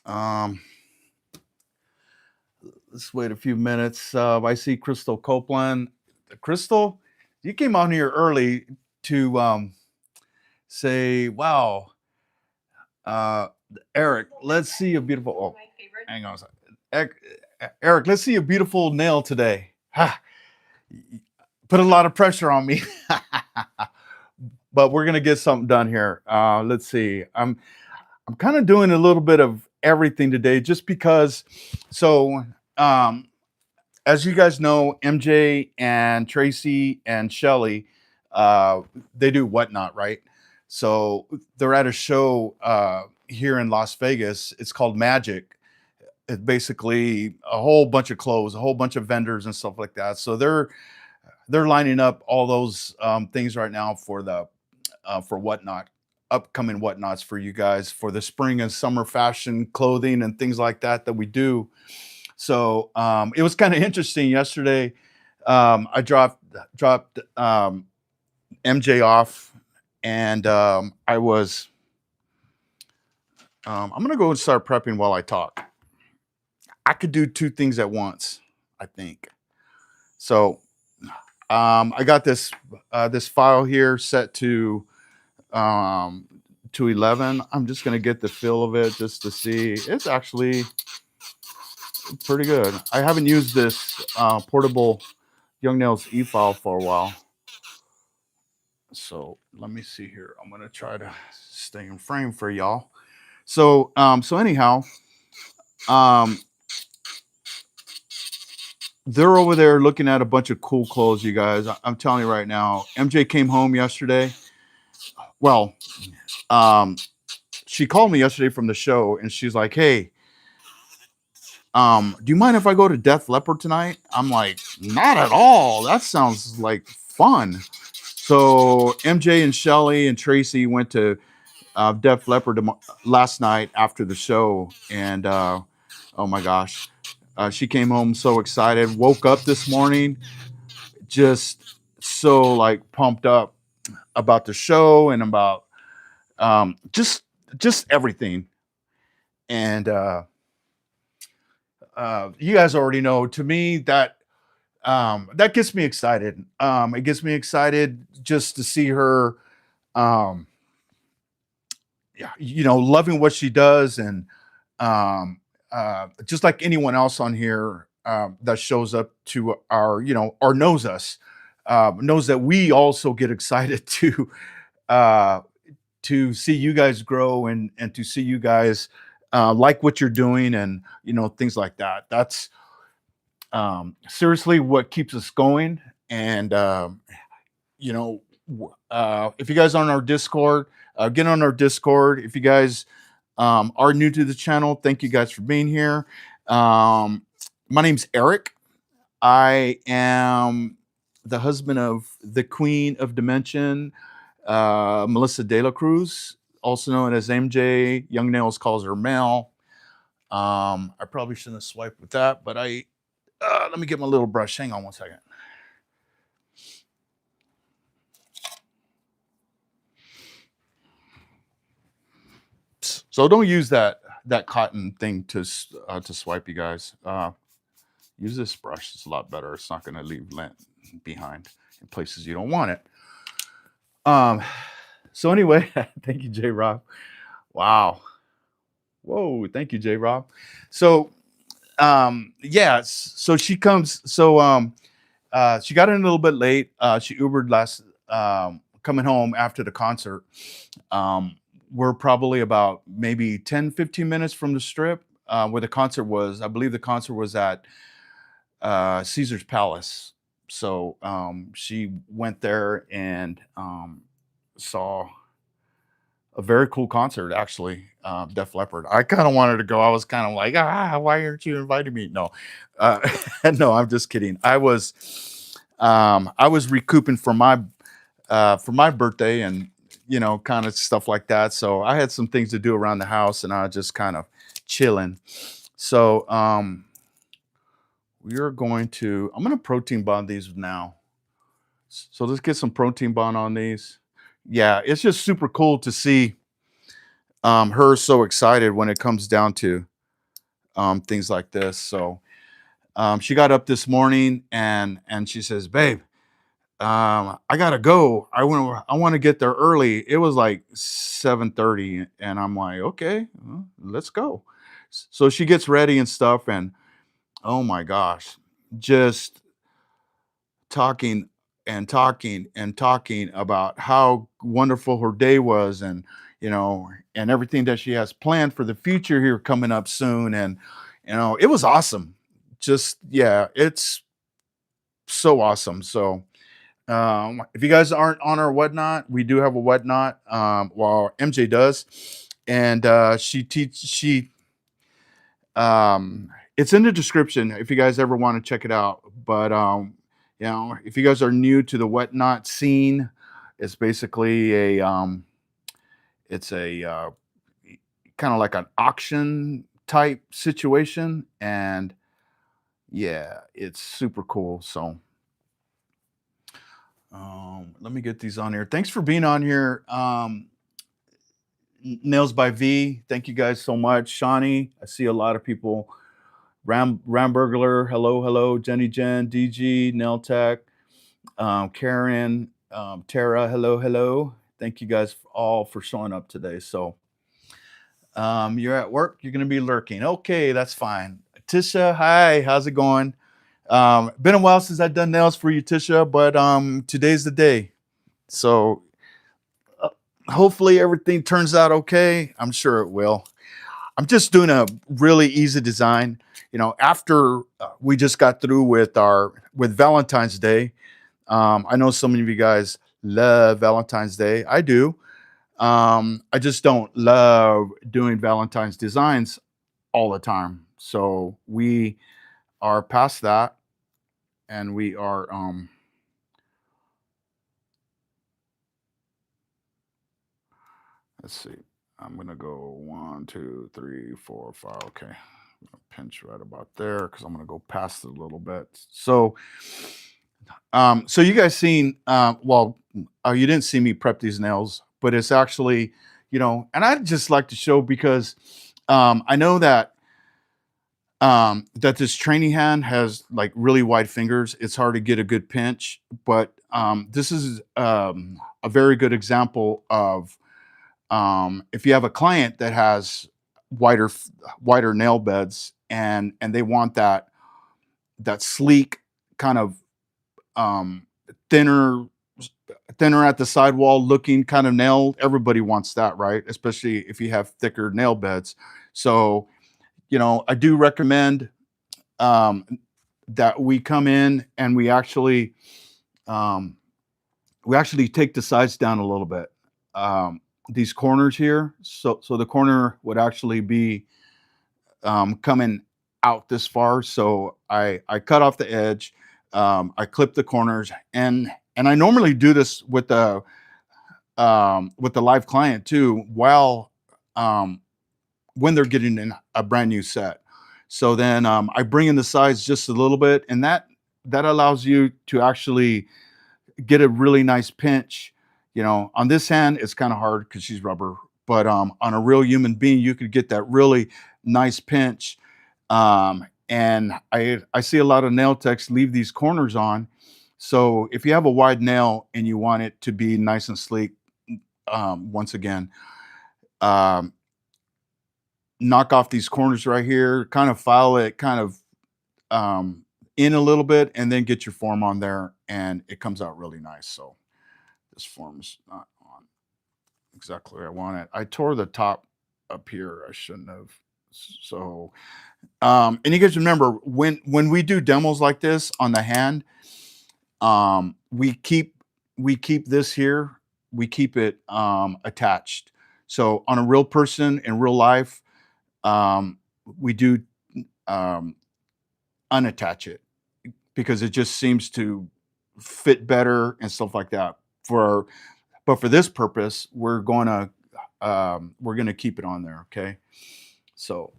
Um, let's wait a few minutes. I see Crystal Copeland. Crystal, you came on here early to say, "Wow, uh, Eric, let's see a beautiful." Oh, hang on a second. Eric, let's see a beautiful nail today. Ha, put a lot of pressure on me, but we're gonna get something done here. Let's see. I'm kind of doing a little bit of everything today, just because. So, as you guys know, MJ and Tracy and Shelly, they do Whatnot, right? So they're at a show here in Las Vegas. It's called Magic. It's basically a whole bunch of clothes, a whole bunch of vendors and stuff like that. So they're lining up all those things right now for the for Whatnot, upcoming Whatnots for you guys for the spring and summer fashion clothing and things like that we do. So it was kind of interesting yesterday. I dropped MJ off, and I was. I'm gonna go and start prepping while I talk. I could do two things at once, I think. So I got this file here set um, to 11. I'm just gonna get the feel of it just to see. It's actually pretty good. I haven't used this portable Young Nails e-file for a while. So let me see here. I'm gonna try to stay in frame for y'all. So anyhow, um, they're over there looking at a bunch of cool clothes, you guys. I'm telling you right now. MJ came home yesterday. Well, um, she called me yesterday from the show, and she's like, "Hey, do you mind if I go to Def Leppard tonight?" I'm like, "Not at all. That sounds like fun." So MJ and Shelly and Tracy went to Def Leppard last night after the show, and oh my gosh, she came home so excited. Woke up this morning just so like pumped up about the show and about just everything. And you guys already know. To me, that gets me excited. It gets me excited just to see her. Um, yeah, loving what she does, and just like anyone else on here that shows up to our, or knows us, knows that we also get excited uh, to see you guys grow, and to see you guys like what you're doing, and things like that. That's seriously what keeps us going. And you know, if you guys are on our Discord, get on our Discord. If you guys are new to the channel, thank you guys for being here. My name's Eric. I am the husband of the Queen of Dimension, Melissa De La Cruz, also known as MJ. Young Nails calls her Mel. I probably shouldn't have swiped with that, but let me get my little brush. Hang on one second. So don't use that cotton thing to swipe, you guys. Use this brush. It's a lot better. It's not going to leave lint behind in places you don't want it. Um, so anyway, thank you, J Rob. Wow. Whoa, thank you, J Rob. So yeah, so she comes. So she got in a little bit late. She Ubered last coming home after the concert. We're probably about maybe 10-15 minutes from the strip where the concert was. I believe the concert was at Caesar's Palace. So she went there and saw a very cool concert, actually. Def Leppard. I kind of wanted to go. I was kind of like, why aren't you inviting me? No, no, I'm just kidding. I was recouping for my birthday, and kind of stuff like that. So I had some things to do around the house, and I was just kind of chilling. So I'm going to protein bond these now. So let's get some protein bond on these. Yeah, it's just super cool to see her so excited when it comes down to things like this. So she got up this morning and she says, "Babe, I gotta go. I want to get there early." It was like 7:30, and I'm like, "Okay, well, let's go." So she gets ready and stuff, and oh my gosh, just talking and talking and talking about how wonderful her day was, and and everything that she has planned for the future here coming up soon. And it was awesome. Just, yeah, it's so awesome. So if you guys aren't on our whatnot, we do have a whatnot. Well, MJ does, and she it's in the description if you guys ever want to check it out. But if you guys are new to the whatnot scene, it's basically it's a kind of like an auction type situation, and yeah, it's super cool. So let me get these on here. Thanks for being on here. Nails by V, thank you guys so much. Shawnee, I see a lot of people. Ramburglar, hello, hello. Jenny Jen, DG, Nail Tech, Karen, Tara, hello, hello. Thank you guys all for showing up today. So you're at work, you're going to be lurking. Okay, that's fine. Tisha, hi, how's it going? Been a while since I've done nails for you, Tisha, but today's the day. So hopefully everything turns out okay. I'm sure it will. I'm just doing a really easy design. After we just got through with Valentine's Day, I know some of you guys love Valentine's Day. I do. I just don't love doing Valentine's designs all the time. So we are past that, and we are let's see. I'm gonna go 1, 2, 3, 4, 5. Okay, I'm gonna pinch right about there because I'm gonna go past it a little bit. So, so you guys seen? Well, you didn't see me prep these nails, but it's actually, and I'd just like to show because I know that that this training hand has like really wide fingers. It's hard to get a good pinch, but this is a very good example of if you have a client that has wider nail beds, and they want that sleek kind of um, thinner thinner at the sidewall looking kind of nail. Everybody wants that, right? Especially if you have thicker nail beds. So I do recommend um, that we come in and um, we actually take the sides down a little bit. These corners here, so the corner would actually be coming out this far. So I cut off the edge, I clip the corners, and I normally do this with the live client too, while when they're getting in a brand new set. So then I bring in the sides just a little bit, and that allows you to actually get a really nice pinch. On this hand, it's kind of hard because she's rubber, but on a real human being, you could get that really nice pinch. And I see a lot of nail techs leave these corners on. So if you have a wide nail and you want it to be nice and sleek, once again, um, knock off these corners right here, kind of file it kind of in a little bit, and then get your form on there, and it comes out really nice. So this form is not on exactly where I want it. I tore the top up here. I shouldn't have. So and you guys remember when we do demos like this on the hand, we keep this here, we keep it attached. So on a real person in real life, we do um, unattach it because it just seems to fit better and stuff like that. But for this purpose, we're gonna keep it on there. Okay, so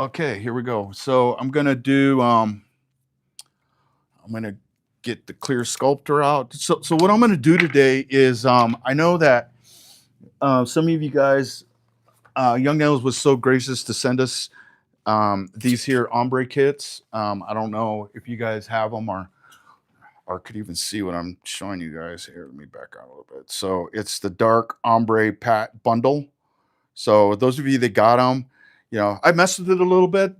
okay, here we go. So I'm gonna get the clear sculptor out. So what I'm gonna do today is I know that some of you guys Young Nails was so gracious to send us these here ombre kits. I don't know if you guys have them or could even see what I'm showing you guys here. Let me back out a little bit. So it's the dark ombre pat bundle. So those of you that got them, you know, I messed with it a little bit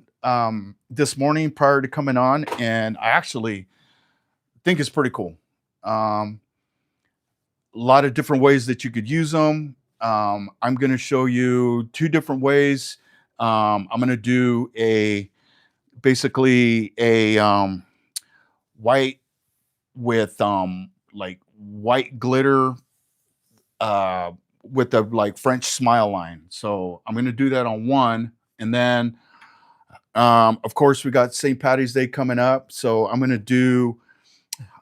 this morning prior to coming on, and I actually think it's pretty cool. A lot of different ways that you could use them. I'm going to show you two different ways. I'm going to do basically a white with like white glitter with the like French smile line. So I'm going to do that on one, and then of course we got St. Patty's Day coming up, so I'm going to do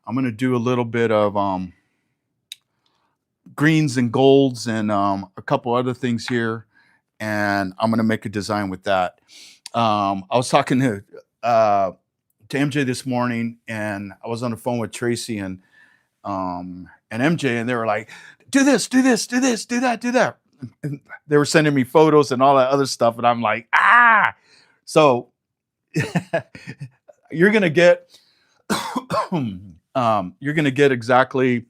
a little bit of greens and golds and a couple other things here, and I'm going to make a design with that. I was talking to MJ this morning, and I was on the phone with Tracy and MJ, and they were like, "Do this, do this, do this, do that, do that." And they were sending me photos and all that other stuff, and I'm like, ah. So you're gonna get you're gonna get exactly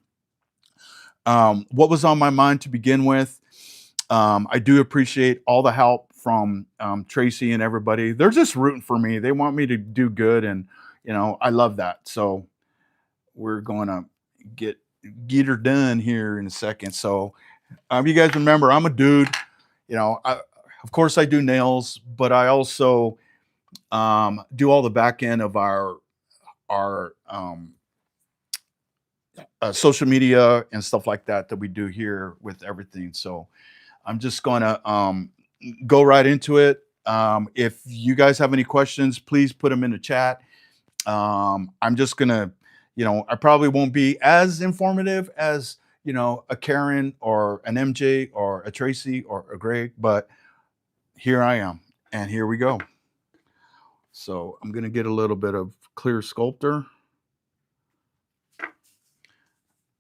what was on my mind to begin with. I do appreciate all the help from Tracy and everybody. They're just rooting for me. They want me to do good, and you know, I love that. So we're going to get her done here in a second. So you guys remember, I'm a dude. You know, of course I do nails, but I also do all the back end of our social media and stuff like that we do here with everything. So I'm just going to go right into it. If you guys have any questions, please put them in the chat. I'm just gonna, you know, I probably won't be as informative as, you know, a Karen or an MJ or a Tracy or a Greg, but here I am, and here we go. So I'm gonna get a little bit of clear sculptor,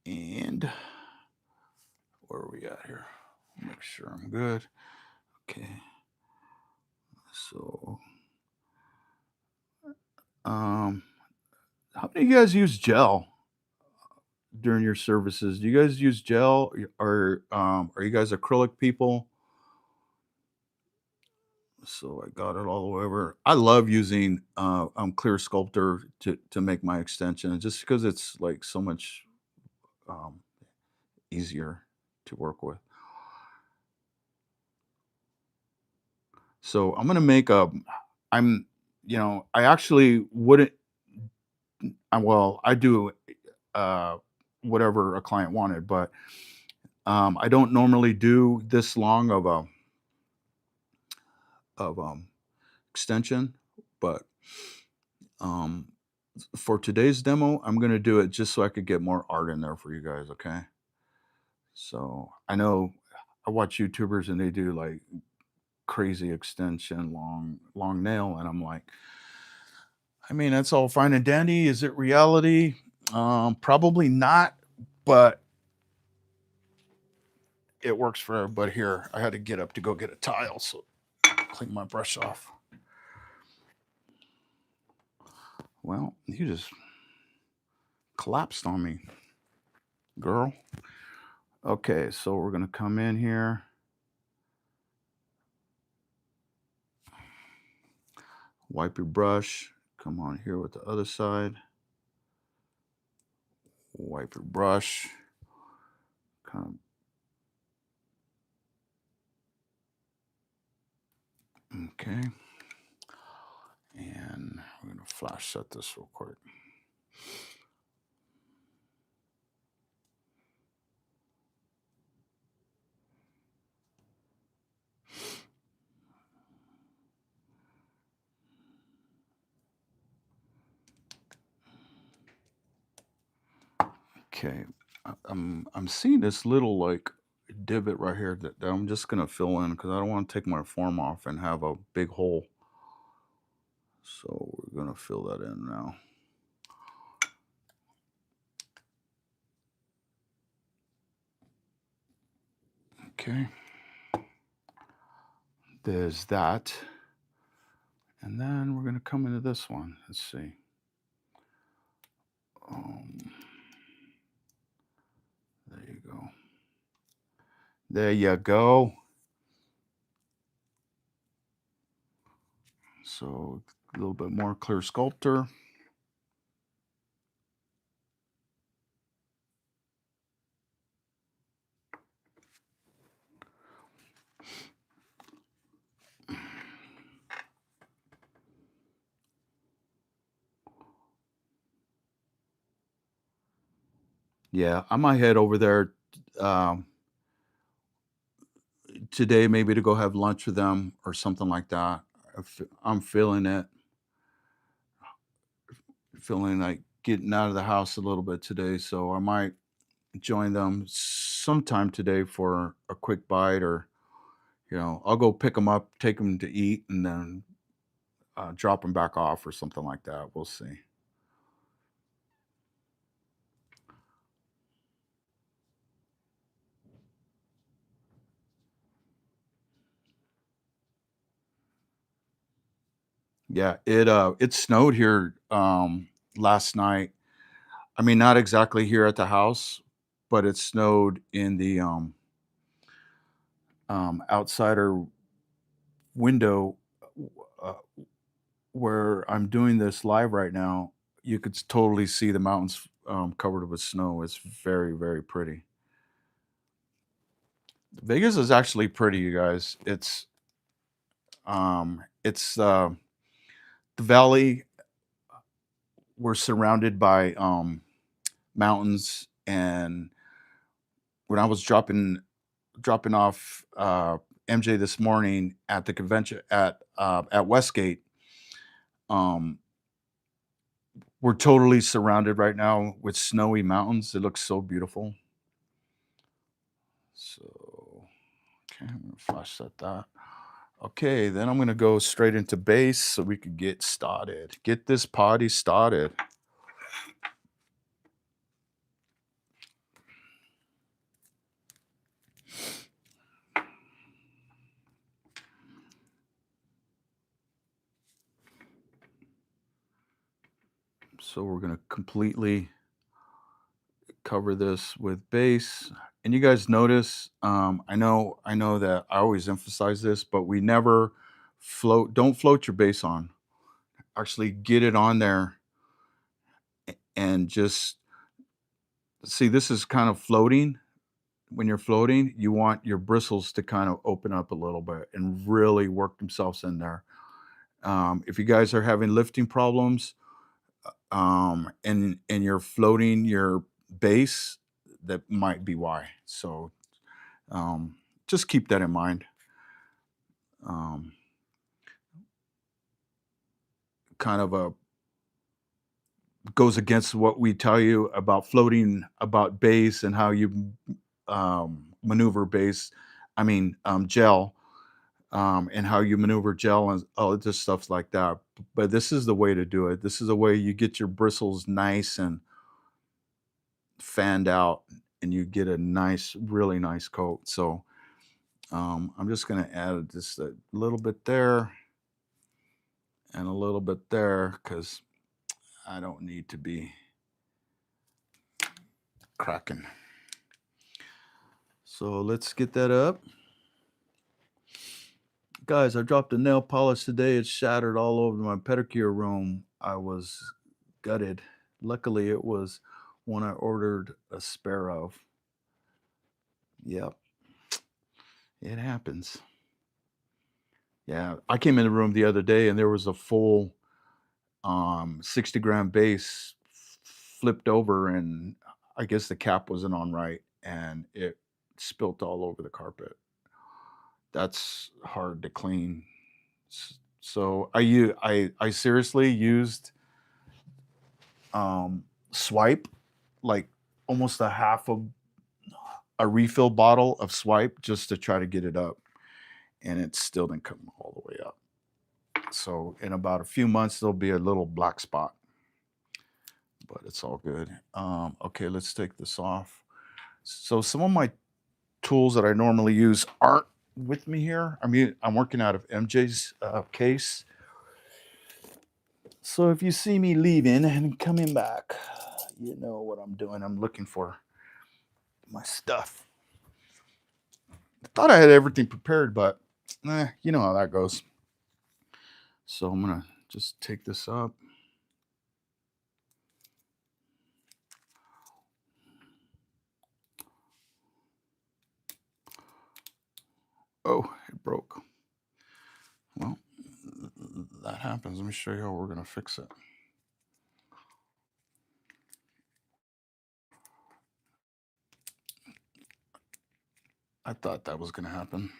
and where are we at here? Make sure I'm good. Okay. So, how many of you guys use gel during your services? Do you guys use gel, or are you guys acrylic people? So I got it all the way over. I love using clear sculptor to make my extension, just because it's like so much um, easier to work with. So I'm gonna make a. I'm, you know, I actually wouldn't. Well, I do uh, whatever a client wanted, but I don't normally do this long of a of extension, but um, for today's demo, I'm gonna do it just so I could get more art in there for you guys. Okay. So I know I watch YouTubers and they do like crazy extension, long nail, and I'm like, I mean, that's all fine and dandy. Is it reality? Probably not, but it works for everybody here. I had to get up to go get a tile, so clean my brush off. Well, you just collapsed on me, girl. Okay, so we're gonna come in here. Wipe your brush. Come on here with the other side. Wipe your brush. Kind of, okay. And we're gonna flash set this real quick. Okay, I'm seeing this little like divot right here that I'm just gonna fill in because I don't want to take my form off and have a big hole. So we're gonna fill that in now. Okay. There's that. And then we're going to come into this one. Let's see. Um, there you go. There you go. So a little bit more clear sculptor. Yeah, I might head over there um, today, maybe to go have lunch with them or something like that. I'm feeling it, feeling like getting out of the house a little bit today. So I might join them sometime today for a quick bite, or I'll go pick them up, take them to eat, and then drop them back off or something like that. We'll see. Yeah, it snowed here last night. I mean, not exactly here at the house, but it snowed in the outsider window uh, where I'm doing this live right now. You could totally see the mountains covered with snow. It's very, very pretty. Vegas is actually pretty, you guys. It's the valley. We're surrounded by mountains, and when I was dropping off MJ this morning at the convention at Westgate, um, we're totally surrounded right now with snowy mountains. It looks so beautiful. So, okay, I'm gonna flash that. Okay, then I'm gonna go straight into base so we could get started. Get this party started. So we're gonna completely cover this with base. And you guys notice, I know that I always emphasize this, but we never don't float your base on. Actually get it on there and just see, this is kind of floating. When you're floating, you want your bristles to kind of open up a little bit and really work themselves in there. If you guys are having lifting problems, and you're floating your base, that might be why. So um, just keep that in mind. Um, kind of a goes against what we tell you about floating, about base, and how you maneuver base. I mean, gel, and how you maneuver gel and all this stuff like that. But this is the way to do it. This is the way you get your bristles nice and fanned out, and you get a nice, really nice coat. So I'm just going to add just a little bit there and a little bit there because I don't need to be cracking. So let's get that up. Guys, I dropped a nail polish today. It shattered all over my pedicure room. I was gutted. Luckily, it was one I ordered a spare of. Yep, it happens. Yeah, I came in the room the other day and there was a full 60-gram base flipped over, and I guess the cap wasn't on right and it spilt all over the carpet. That's hard to clean. So I seriously used swipe, like almost a half of a refill bottle of swipe just to try to get it up, and it still didn't come all the way up. So in about a few months there'll be a little black spot, but it's all good. Okay, let's take this off. So some of my tools that I normally use aren't with me here. I mean, I'm working out of MJ's case. So if you see me leaving and coming back, you know what I'm doing. I'm looking for my stuff. I thought I had everything prepared, but you know how that goes. So I'm gonna just take this up. Oh, it broke. Well, that happens. Let me show you how we're gonna fix it. I thought that was gonna happen.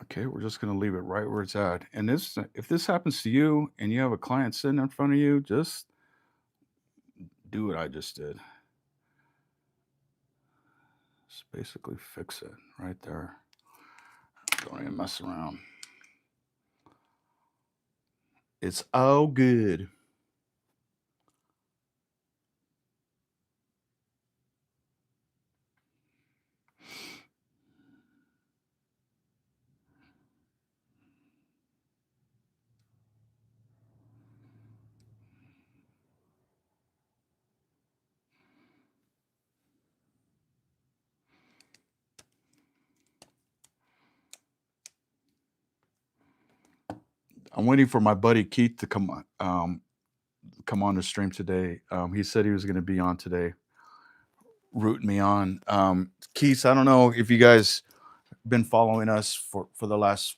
Okay, we're just gonna leave it right where it's at. And this, if this happens to you and you have a client sitting in front of you, just do what I just did. Just basically fix it right there. Don't even mess around. It's all good. I'm waiting for my buddy Keith to come on the stream today. He said he was going to be on today, rooting me on. Keith, I don't know if you guys been following us for the last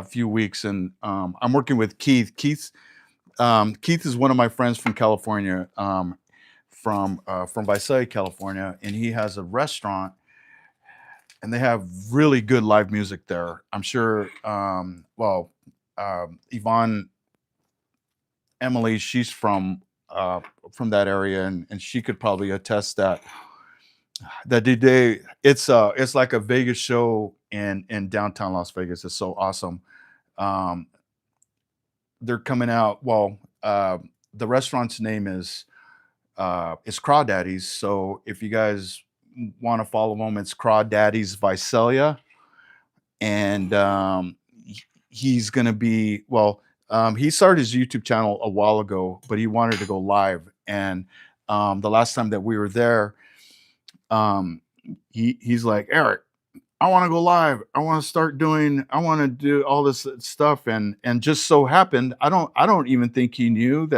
few weeks, and I'm working with Keith. Keith is one of my friends from California, from Visalia, California, and he has a restaurant, and they have really good live music there. I'm sure. Yvonne Emily, she's from that area, and she could probably attest that it's like a Vegas show in downtown Las Vegas. It's so awesome. Um, they're coming out. Well, the restaurant's name is Crawdaddies. So if you guys want to follow them, it's Crawdaddies Visalia, and he's gonna be well. He started his YouTube channel a while ago, but he wanted to go live. And the last time that we were there, um, he's like, Eric, I want to go live. I want to start doing. I want to do all this stuff. And just so happened, I don't even think he knew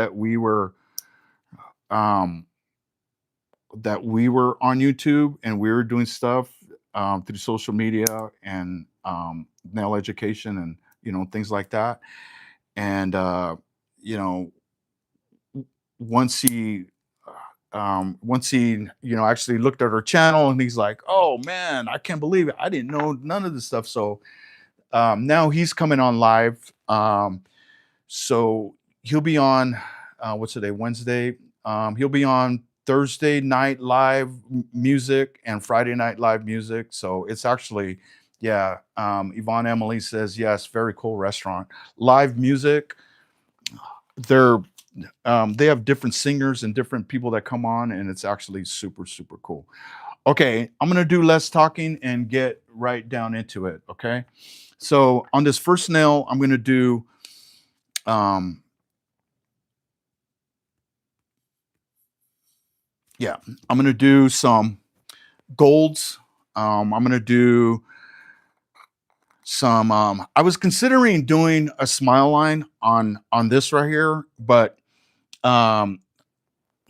um, that we were on YouTube and we were doing stuff through social media and nail education and things like that. And you know, once he actually looked at our channel and he's like, "Oh man, I can't believe it! I didn't know none of this stuff." So now he's coming on live. So he'll be on what's today, Wednesday. He'll be on Thursday night live music and Friday night live music. So it's actually, yeah. Yvonne Emily says yes, very cool restaurant. Live music. They're they have different singers and different people that come on, and it's actually super super cool. Okay, I'm gonna do less talking and get right down into it. Okay, so on this first nail, I'm gonna do yeah, I'm gonna do some golds. I'm gonna do some. I was considering doing a smile line on this right here, but um,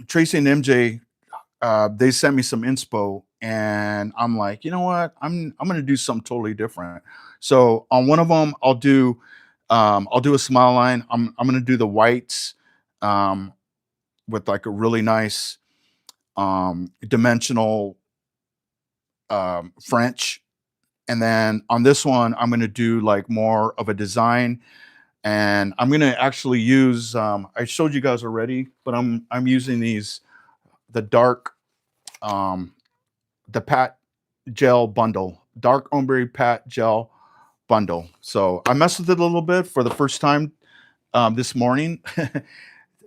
Tracy and MJ they sent me some inspo, and I'm like, you know what? I'm gonna do something totally different. So on one of them, I'll do a smile line. I'm gonna do the whites um, with like a really nice dimensional French. And then on this one, I'm going to do like more of a design, and I'm going to actually use. I showed you guys already, but I'm using the dark the pat gel bundle, dark ombre pat gel bundle. So I messed with it a little bit for the first time this morning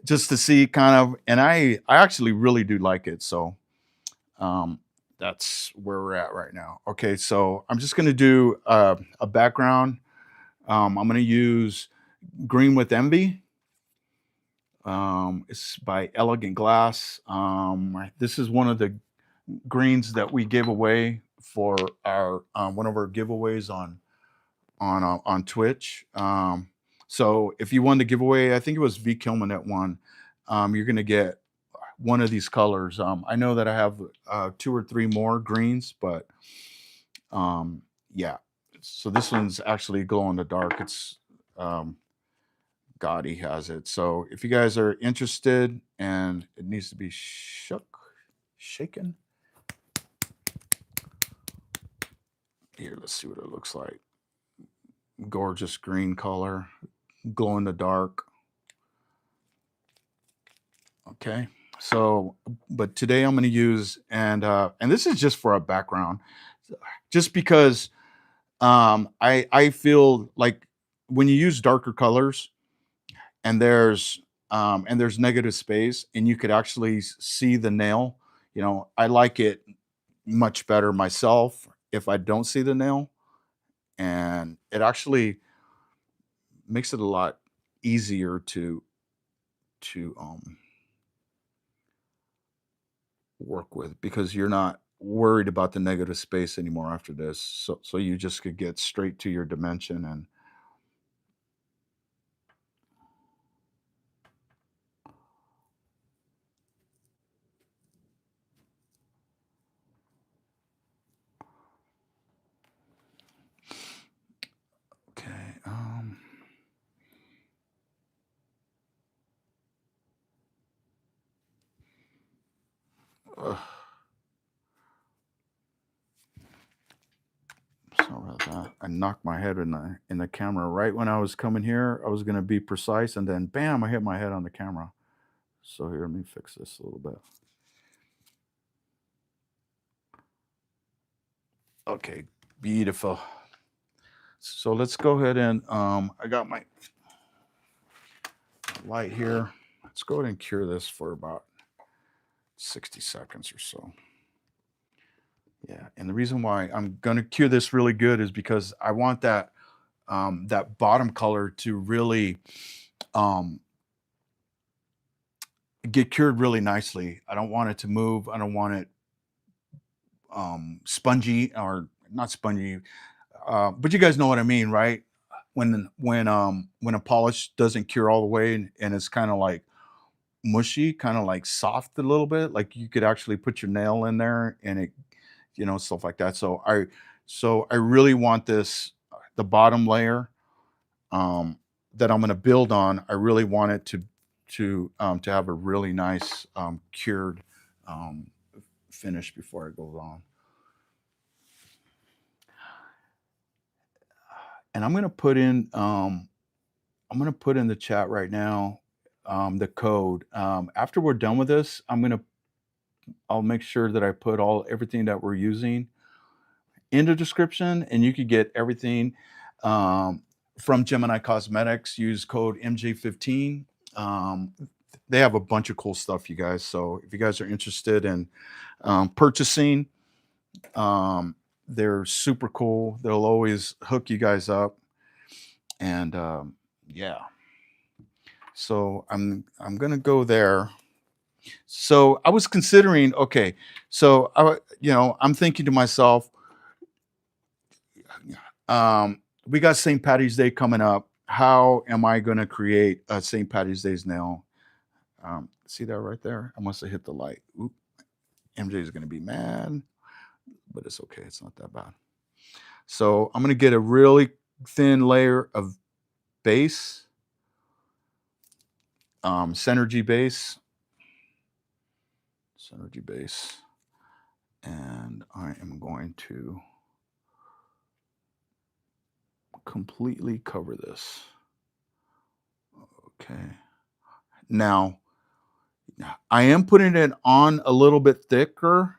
just to see kind of, and I actually really do like it. So um, that's where we're at right now. Okay, so I'm just gonna do a background. I'm gonna use Green with Envy. It's by Elegant Glass. This is one of the greens that we give away for our one of our giveaways on Twitch. So if you won the giveaway, I think it was V Kilman that won. You're gonna get one of these colors. I know that I have 2 or 3 more greens, but um, yeah. So this one's actually glow in the dark. It's Gotti has it. So if you guys are interested, and it needs to be shaken. Here, let's see what it looks like. Gorgeous green color, glow in the dark. Okay. So, but today I'm going to use, and this is just for a background, just because I feel like when you use darker colors, and there's negative space, and you could actually see the nail. I like it much better myself if I don't see the nail, and it actually makes it a lot easier to work with, because you're not worried about the negative space anymore after this. So you just could get straight to your dimension. And okay. Ugh. Sorry about that. I knocked my head in the camera right when I was coming here. I was gonna be precise, and then bam, I hit my head on the camera. So here, let me fix this a little bit. Okay, beautiful. So let's go ahead and I got my light here. Let's go ahead and cure this for about 60 seconds or so. Yeah, and the reason why I'm gonna cure this really good is because I want that bottom color to really um, get cured really nicely. I don't want it to move. I don't want it spongy, or not spongy, but you guys know what I mean, right? When a polish doesn't cure all the way, and it's kind of like mushy, kind of like soft a little bit, like you could actually put your nail in there and it, stuff like that. So I really want the bottom layer that I'm going to build on. I really want it to have a really nice cured um, finish before it goes on. And I'm going to put in the chat right now the code. After we're done with this, I'll make sure that I put everything that we're using in the description, and you could get everything from Gemini Cosmetics. Use code MJ15. They have a bunch of cool stuff, you guys. So if you guys are interested in purchasing, they're super cool. They'll always hook you guys up, and yeah. So I'm gonna go there. So I was considering, okay, so I'm thinking to myself, we got St. Patty's Day coming up. How am I going to create a St. Patty's Day's nail? See that right there? I must have hit the light. Oop. MJ is going to be mad, but it's okay. It's not that bad. So I'm going to get a really thin layer of base, Synergy base, and I am going to completely cover this. Okay. Now, I am putting it on a little bit thicker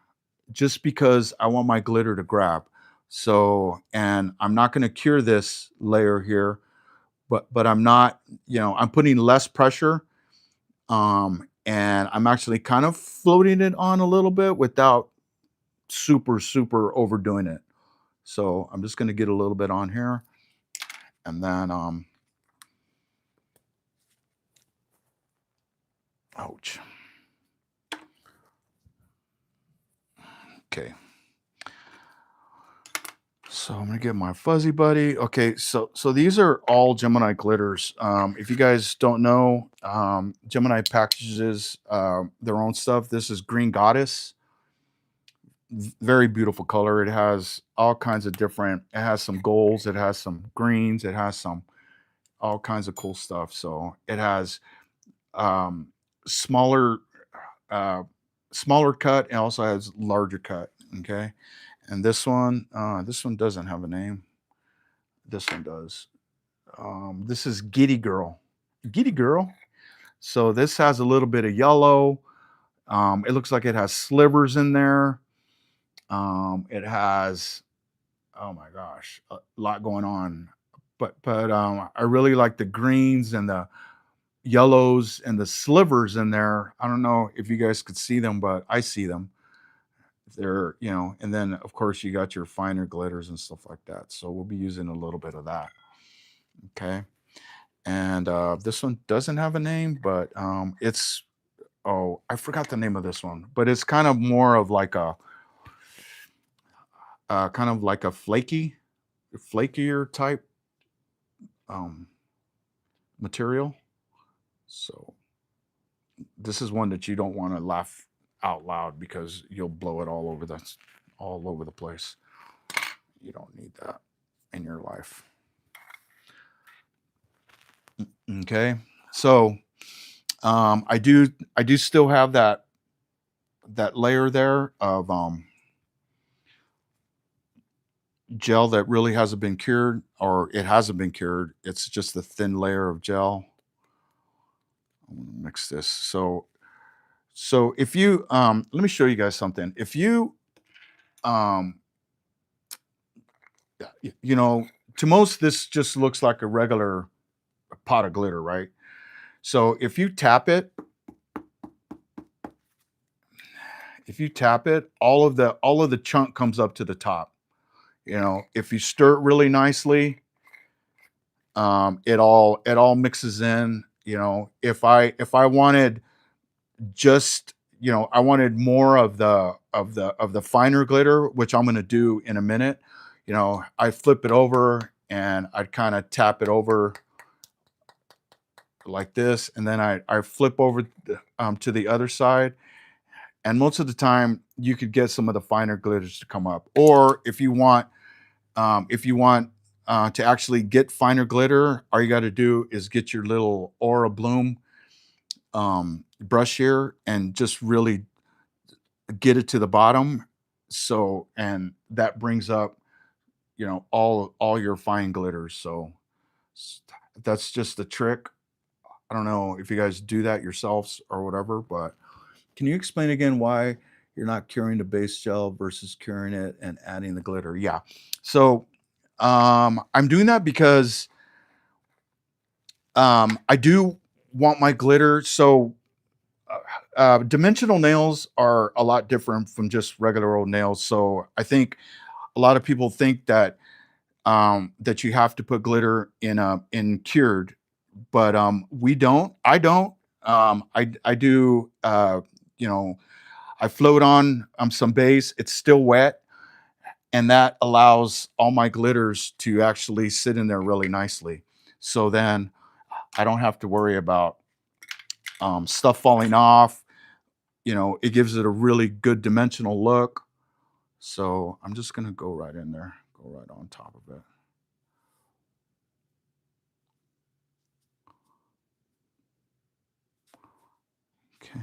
just because I want my glitter to grab. So, and I'm not going to cure this layer here, but I'm not, I'm putting less pressure, and I'm actually kind of floating it on a little bit without super overdoing it. So I'm just going to get a little bit on here, and then ouch. Okay. So I'm gonna get my fuzzy buddy. Okay, so these are all Gemini glitters. If you guys don't know, Gemini packages their own stuff. This is Green Goddess. Very beautiful color. It has all kinds of different. It has some golds. It has some greens. It has some all kinds of cool stuff. So it has um, smaller uh, smaller cut. It also has larger cut. Okay, and this one doesn't have a name. This one does. This is Giddy Girl. Giddy Girl. So this has a little bit of yellow. It looks like it has slivers in there. It has, oh my gosh, a lot going on. But I really like the greens and the yellows and the slivers in there. I don't know if you guys could see them, but I see them. They're, and then of course you got your finer glitters and stuff like that. So we'll be using a little bit of that. Okay. And this one doesn't have a name, but it's, oh, I forgot the name of this one, but it's kind of more of like a kind of like a flakier type um, material. So this is one that you don't want to laugh out loud because you'll blow it all over the place. You don't need that in your life. Okay, so I do still have that layer there of gel that really hasn't been cured, or it hasn't been cured. It's just a thin layer of gel. I'm gonna mix this. So if you let me show you guys something. If you um to most this just looks like a regular pot of glitter, right? So if you tap it, all of the chunk comes up to the top. If you stir it really nicely, it all mixes in. If I wanted just, I wanted more of the finer glitter, which I'm going to do in a minute. I flip it over and I'd kind of tap it over like this, and then I flip over to the other side. And most of the time you could get some of the finer glitters to come up. Or if you want to actually get finer glitter, all you got to do is get your little Aura Bloom brush here and just really get it to the bottom. So, and that brings up, all your fine glitters. So that's just the trick. I don't know if you guys do that yourselves or whatever, but can you explain again why you're not curing the base gel versus curing it and adding the glitter? Yeah. So I'm doing that because I do want my glitter. So dimensional nails are a lot different from just regular old nails. So I think a lot of people think that you have to put glitter in cured, but we don't. I don't. I do. I float on some base. It's still wet, and that allows all my glitters to actually sit in there really nicely. So then I don't have to worry about stuff falling off. It gives it a really good dimensional look. So I'm just gonna go right in there, go right on top of it. Okay.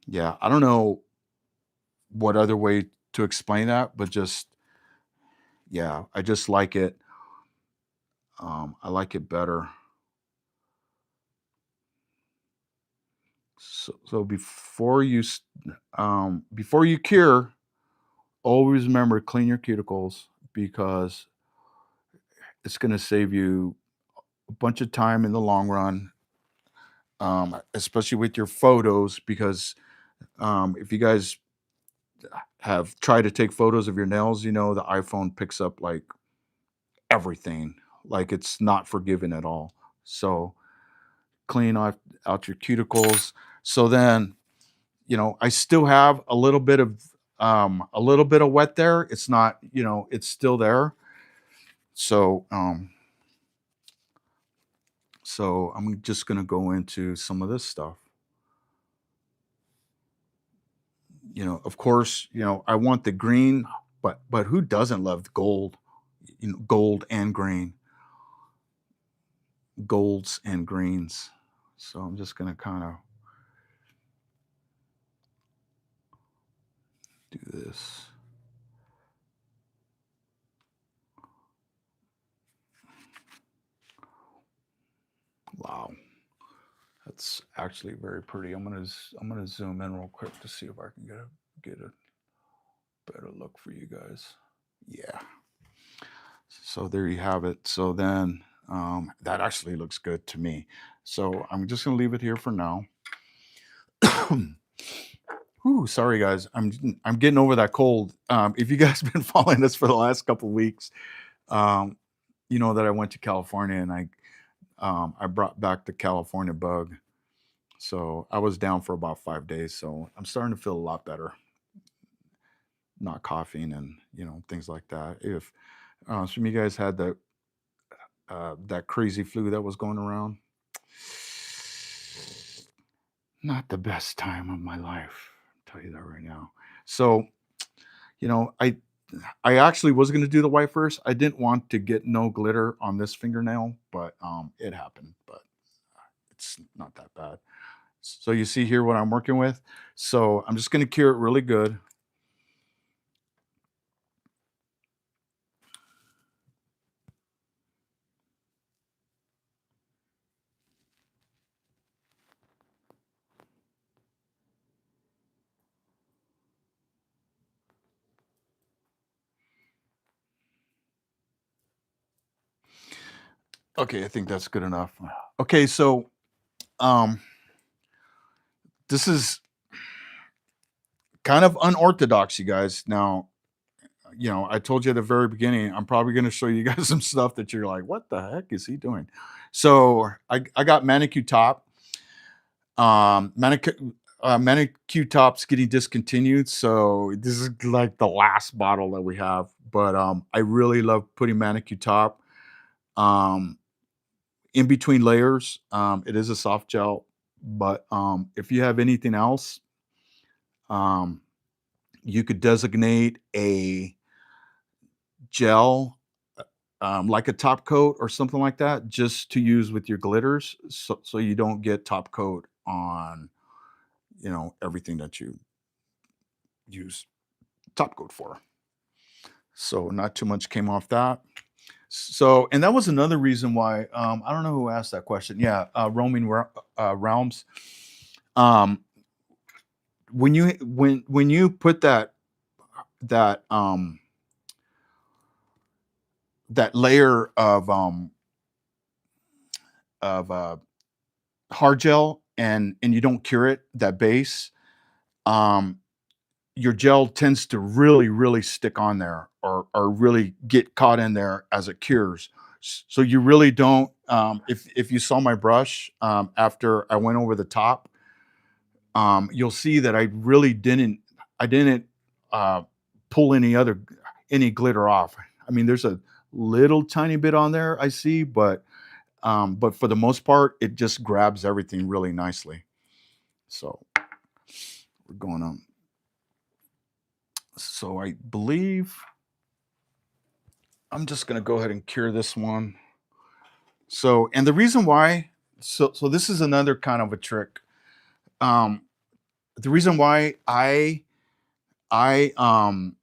Yeah, I don't know what other way to explain that, but just, yeah, I just like it. I like it better. So before you cure, always remember clean your cuticles, because It's going to save you a bunch of time in the long run, especially with your photos, because if you guys have tried to take photos of your nails, you know the iPhone picks up like everything, like it's not forgiving at all. So clean off out your cuticles. So then, you know, I still have a little bit of wet there. It's not, you know, it's still there. So so I'm just gonna go into some of this stuff. You know, of course, you know, I want the green, but who doesn't love gold? You know, gold and green, golds and greens. So I'm just gonna kind of do this. Wow, that's actually very pretty. I'm gonna zoom in real quick to see if I can get a better look for you guys. Yeah. So there you have it. So then that actually looks good to me. So I'm just gonna leave it here for now. Whew, sorry guys, I'm getting over that cold. If you guys been following us for the last couple of weeks, um, you know that I went to California and I brought back the California bug. So I was down for about 5 days. So I'm starting to feel a lot better, not coughing and you know things like that. If some of you guys had that crazy flu that was going around, not the best time of my life. I'll tell you that right now. So you know, I actually was going to do the white first. I didn't want to get no glitter on this fingernail, but it happened. But it's not that bad. So you see here what I'm working with. So I'm just going to cure it really good. Okay, I think that's good enough. Okay, so um, this is kind of unorthodox, you guys. Now, you know, I told you at the very beginning, I'm probably going to show you guys some stuff that you're like, what the heck is he doing? So I got manicure top. Manicure top's getting discontinued, so this is like the last bottle that we have. But I really love putting manicure top um, in between layers. It is a soft gel, but if you have anything else, um, you could designate a gel like a top coat or something like that, just to use with your glitters, so you don't get top coat on you know everything that you use top coat for. So not too much came off that. So, and that was another reason why I don't know who asked that question. Yeah, realms. Um, when you put that that layer of hard gel and you don't cure it, that base, um, your gel tends to really stick on there or really get caught in there as it cures. So you really don't. If you saw my brush after I went over the top, you'll see that I really didn't. I didn't uh, pull any glitter off. I mean, there's a little tiny bit on there I see, but for the most part, it just grabs everything really nicely. So we're going on. So I believe I'm just going to go ahead and cure this one. So, and the reason why, so this is another kind of a trick. Um, the reason why I um,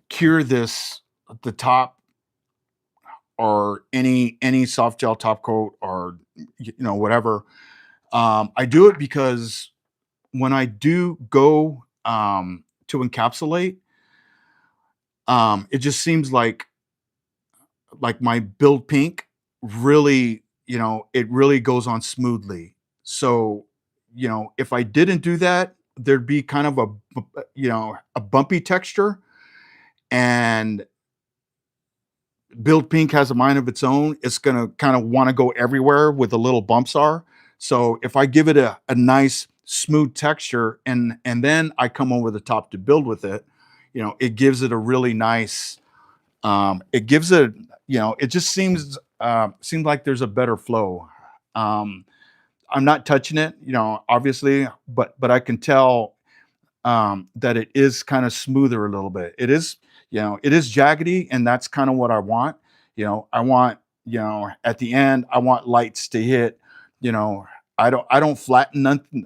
cure the top or any soft gel top coat or you know whatever. I do it because when I do go to encapsulate, It just seems like my build pink really, it really goes on smoothly. So, if I didn't do that, there'd be kind of a bumpy texture, and build pink has a mind of its own. It's gonna kind of want to go everywhere where the little bumps are. So if I give it a nice smooth texture, and then I come over the top to build with it, it gives it a really nice, it gives it, it just seems like there's a better flow. Um, I'm not touching it, obviously, but I can tell that it is kind of smoother a little bit. It is jaggedy, and that's kind of what I want. I want, at the end, I want lights to hit. You know, I don't flatten nothing,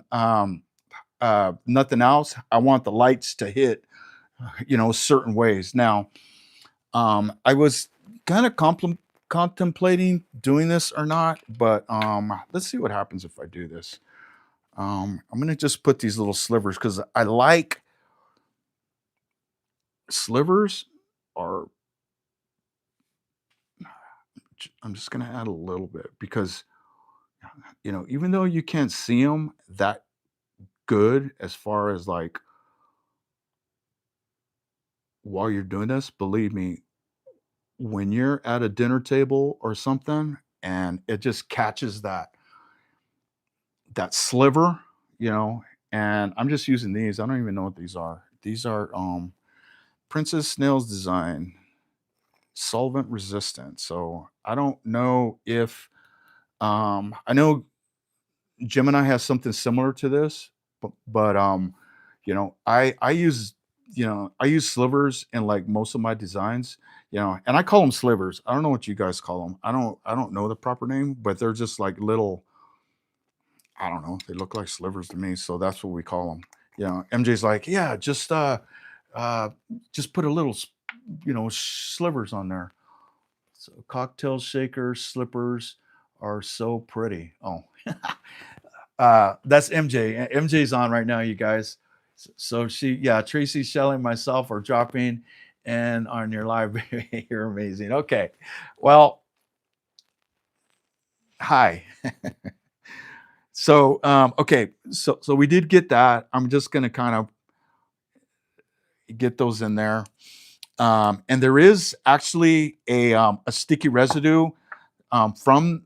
nothing else. I want the lights to hit, certain ways. Now, I was kind of contemplating doing this or not, but let's see what happens if I do this. I'm gonna just put these little slivers because I like slivers. Are I'm just gonna add a little bit because even though you can't see them that good as far as like while you're doing this, believe me, when you're at a dinner table or something and it just catches that sliver, you know, and I'm just using these. I don't even know what these are. These are Princess Snail's Design solvent resistant. So I don't know if I know Gemini has something similar to this, but I use slivers in like most of my designs, and I call them slivers. I don't know what you guys call them. I don't know the proper name, but they're just like little, I don't know. They look like slivers to me, so that's what we call them. MJ's like, yeah, uh just put a little slivers on there. So cocktail shakers, slippers are so pretty. Oh, that's MJ. MJ's on right now, you guys. So yeah, Tracy, Shelley, myself are dropping and on your live. You're amazing. Okay. Well, hi. So, okay. So we did get that. I'm just going to kind of get those in there. And there is actually a sticky residue from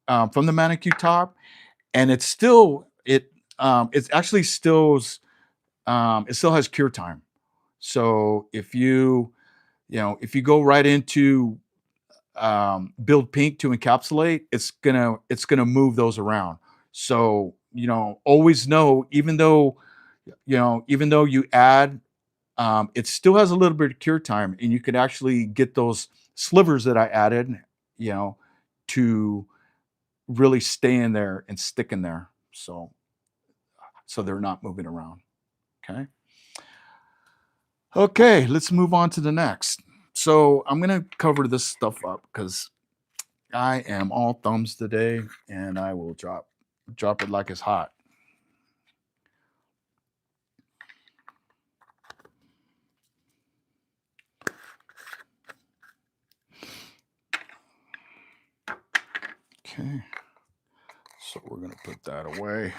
the manicure top, and it's actually still it still has cure time. So if you go right into build pink to encapsulate, it's gonna move those around. So always know, even though you add, it still has a little bit of cure time, and you could actually get those slivers that I added, you know, to really stay in there and stick in there. So they're not moving around. Okay. Okay, let's move on to the next. So I'm gonna cover this stuff up because I am all thumbs today, and I will drop it like it's hot. Okay, so we're gonna put that away,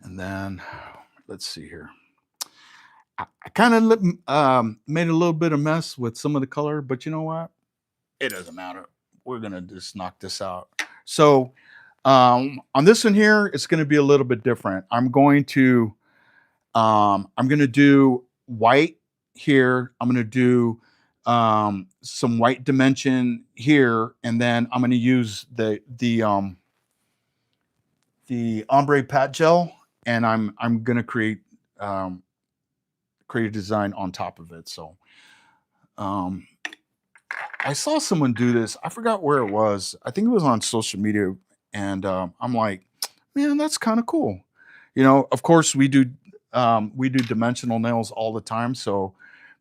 and then let's see here. I kind of made a little bit of mess with some of the color, but you know what? It doesn't matter. We're gonna just knock this out. So on this one here, it's gonna be a little bit different. I'm gonna do white here. I'm gonna do some white dimension here, and then I'm gonna use the ombre pat gel, and I'm gonna create a design on top of it. So um, I saw someone do this. I forgot where it was. I think it was on social media, and I'm like, man, that's kind of cool. Of course, we do dimensional nails all the time. So,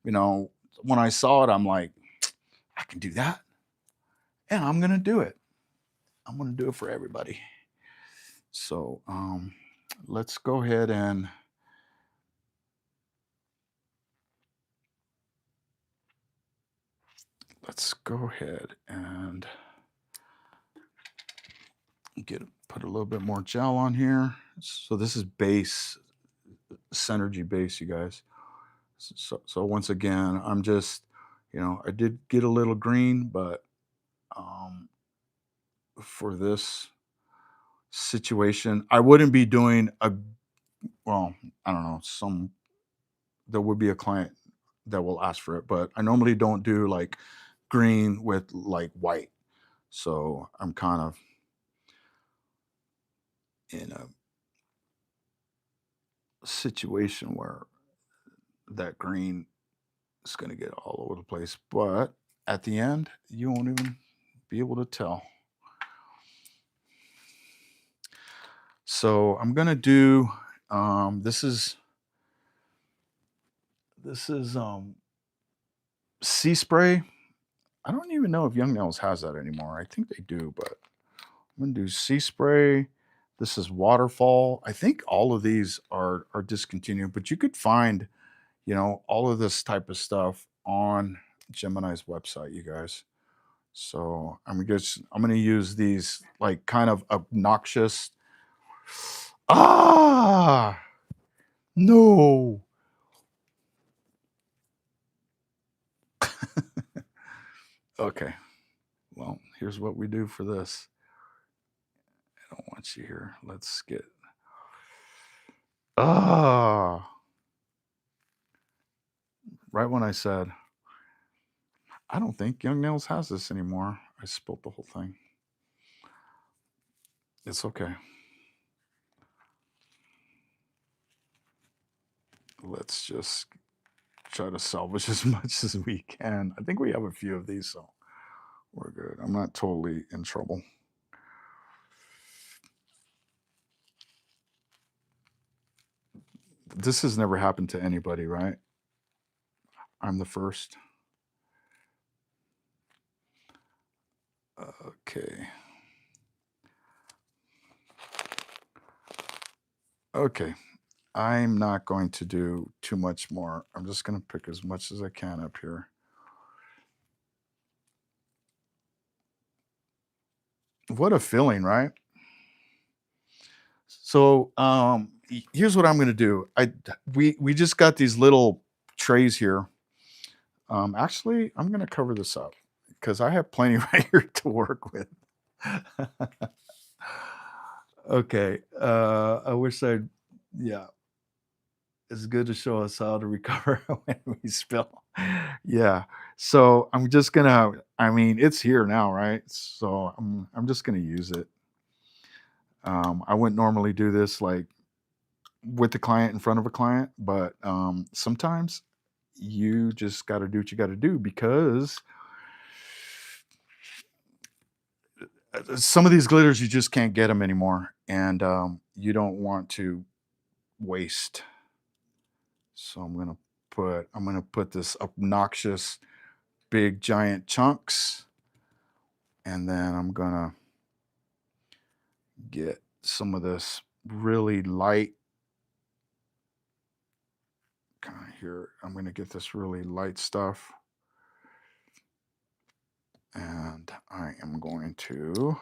you know, when I saw it, I'm like, I can do that, and I'm gonna do it. I'm gonna do it for everybody. So, let's go ahead and let's go ahead and put a little bit more gel on here. So this is base, Synergy base, you guys. So once again, I'm just, I did get a little green, but um, for this situation, I wouldn't be doing well, I don't know, there would be a client that will ask for it, but I normally don't do like green with like white. So I'm kind of in a situation where that green is going to get all over the place. But at the end, you won't even be able to tell. So I'm going to do, this is sea spray. I don't even know if Young Nails has that anymore. I think they do, but I'm going to do sea spray. This is waterfall. I think all of these are discontinued, but you could find, all of this type of stuff on Gemini's website, you guys. So I'm gonna use these like kind of obnoxious. Ah, no. Okay. Well, here's what we do for this. I don't want you here. Let's get. Ah, right when I said, I don't think Young Nails has this anymore. I spilled the whole thing. It's okay. Let's just try to salvage as much as we can. I think we have a few of these, so we're good. I'm not totally in trouble. This has never happened to anybody, right? I'm the first. Okay. Okay. I'm not going to do too much more. I'm just going to pick as much as I can up here. What a feeling, right? So, here's what I'm going to do. We just got these little trays here. Actually, I'm going to cover this up because I have plenty right here to work with. Okay. I wish yeah. It's good to show us how to recover when we spill. Yeah. So I'm just gonna, I mean, it's here now, right? So I'm just gonna use it. I wouldn't normally do this like with the client in front of a client, but sometimes you just got to do what you got to do because some of these glitters you just can't get them anymore, and you don't want to waste. So I'm gonna put this obnoxious big giant chunks, and then I'm gonna get some of this really light kind of here. I'm gonna get this really light stuff, and I am going to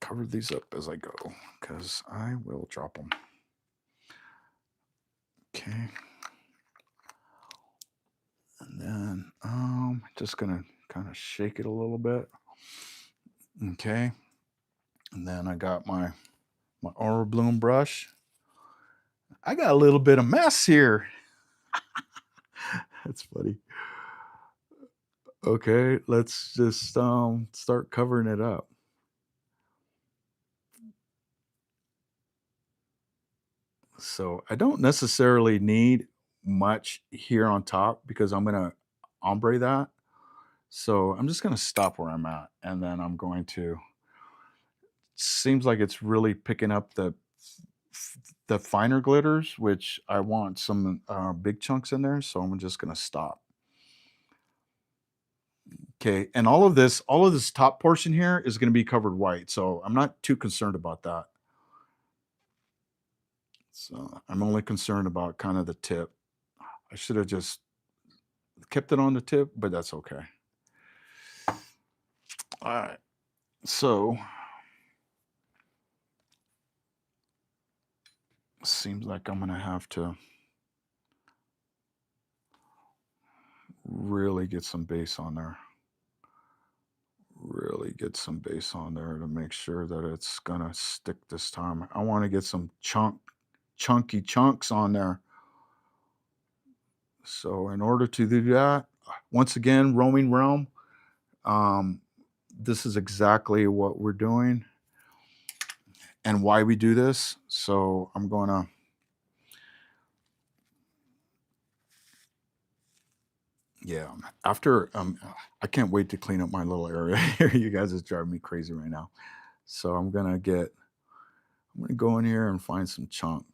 cover these up as I go because I will drop them. Okay. And then just gonna kind of shake it a little bit. Okay. And then I got my Aura Bloom brush. I got a little bit of mess here. That's funny. Okay, let's just start covering it up. So I don't necessarily need much here on top because I'm gonna ombre that. So I'm just gonna stop where I'm at, and then I'm going to. Seems like it's really picking up the finer glitters, which I want some big chunks in there. So I'm just gonna stop. Okay, and all of this top portion here is gonna be covered white, so I'm not too concerned about that. So I'm only concerned about kind of the tip. I should have just kept it on the tip, but that's okay. All right. So seems like I'm gonna have to really get some base on there. Really get some base on there to make sure that it's gonna stick this time. I want to get some chunky chunks on there. So in order to do that, once again, roaming realm, um, this is exactly what we're doing and why we do this. So I'm gonna, yeah, after, I can't wait to clean up my little area here. You guys is driving me crazy right now. So I'm gonna go in here and find some chunk.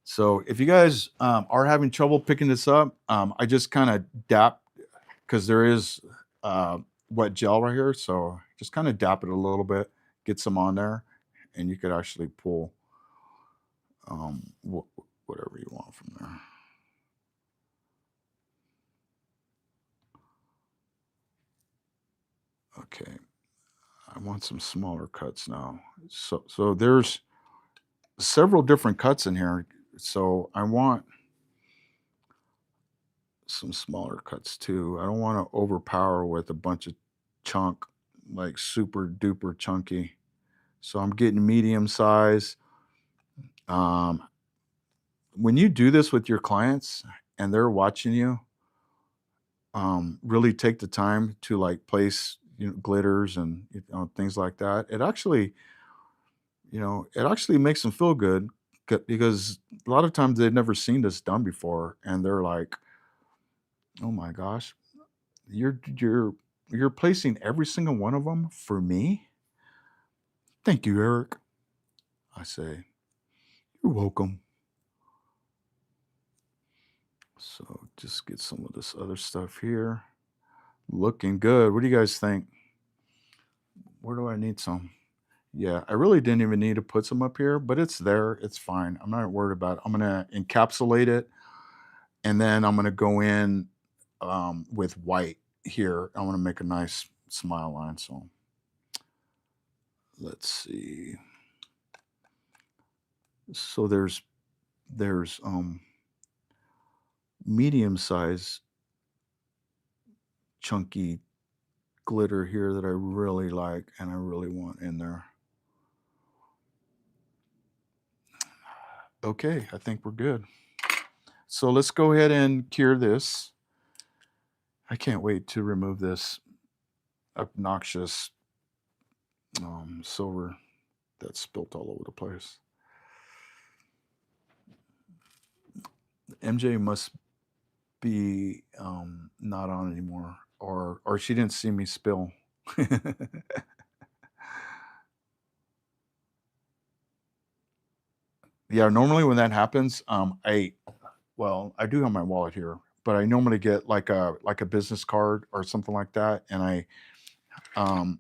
So if you guys are having trouble picking this up, I just kind of dap because there is wet gel right here. So just kind of dap it a little bit, get some on there, and you could actually pull whatever you want from there. Okay, I want some smaller cuts now. So there's several different cuts in here. So I want some smaller cuts too. I don't want to overpower with a bunch of chunk, like super duper chunky. So I'm getting medium size. Um, when you do this with your clients and they're watching you, really take the time to like place glitters and things like that. It actually makes them feel good because a lot of times they've never seen this done before, and they're like, "Oh my gosh, you're placing every single one of them for me? Thank you, Eric." I say, "You're welcome." So just get some of this other stuff here. Looking good. What do you guys think? Where do I need some? Yeah, I really didn't even need to put some up here, but it's there. It's fine. I'm not worried about it. I'm gonna encapsulate it, and then I'm gonna go in with white here. I want to make a nice smile line. So let's see. So there's medium size chunky glitter here that I really like and I really want in there. Okay, I think we're good. So let's go ahead and cure this. I can't wait to remove this obnoxious silver that's spilt all over the place. MJ must be not on anymore, or she didn't see me spill. Yeah, normally when that happens, I do have my wallet here, but I normally get like a business card or something like that, and um,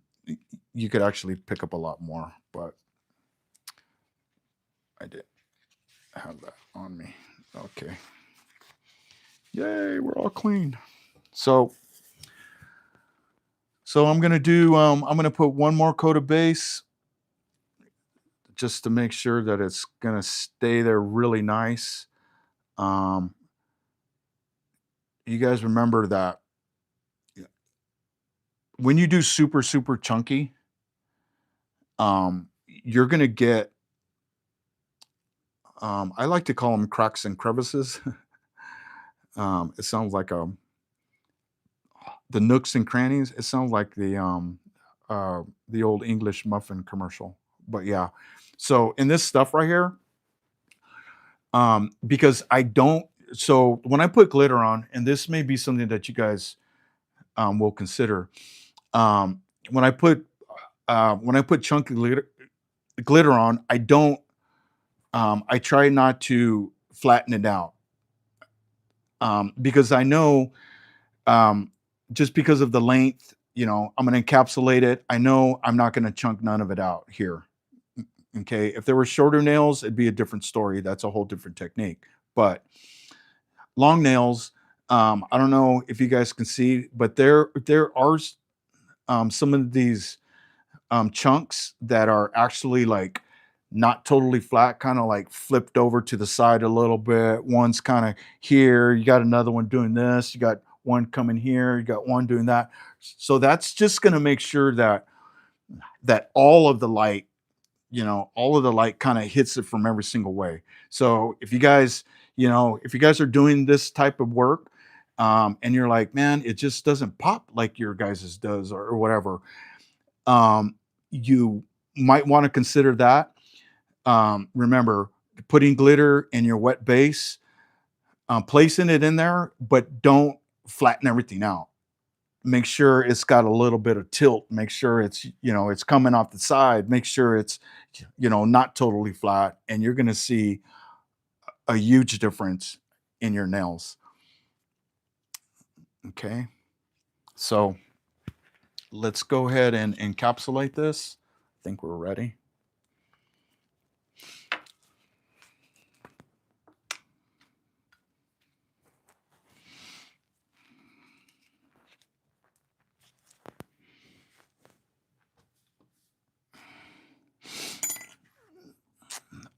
you could actually pick up a lot more, but I did have that on me. Okay, yay, we're all clean. So I'm gonna put one more coat of base just to make sure that it's gonna stay there really nice. Um, you guys remember that when you do super, super chunky, you're gonna get, I like to call them cracks and crevices. It sounds like the nooks and crannies. It sounds like the old English muffin commercial. But yeah, so in this stuff right here, because I don't. So when I put glitter on, and this may be something that you guys will consider. Um, when I put chunky glitter on, I don't. I try not to flatten it out because I know um, just because of the length, I'm going to encapsulate it. I know I'm not going to chunk none of it out here. Okay. If there were shorter nails, it'd be a different story. That's a whole different technique. But long nails, I don't know if you guys can see, but there are some of these chunks that are actually like not totally flat, kind of like flipped over to the side a little bit. One's kind of here. You got another one doing this. You got one coming here. You got one doing that. So that's just going to make sure that all of the light, all of the light kind of hits it from every single way. So if you guys, if you guys are doing this type of work, and you're like, man, it just doesn't pop like your guys's does, or whatever, um, you might want to consider that. Remember, putting glitter in your wet base, placing it in there, but don't flatten everything out. Make sure it's got a little bit of tilt. Make sure it's coming off the side. Make sure it's not totally flat, and you're going to see a huge difference in your nails. Okay, so let's go ahead and encapsulate this. I think we're ready.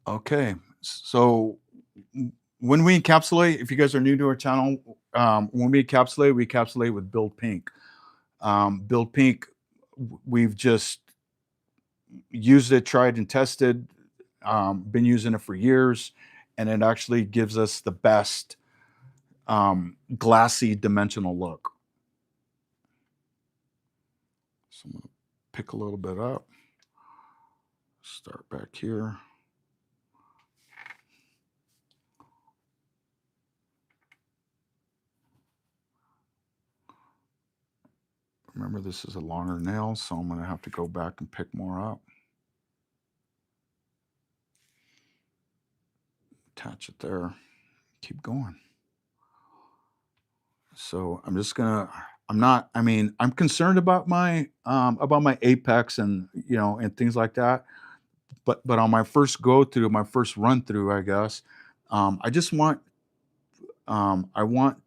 Okay, so when we encapsulate, if you guys are new to our channel, when we encapsulate with Build Pink. Build Pink, we've just used it, tried and tested, been using it for years, and it actually gives us the best glassy dimensional look. So I'm gonna pick a little bit up, start back here. Remember, this is a longer nail, so I'm going to have to go back and pick more up. Attach it there. Keep going. So I'm just gonna. I'm concerned about my apex and and things like that. But on my first go through, my first run through, I guess, I just want I want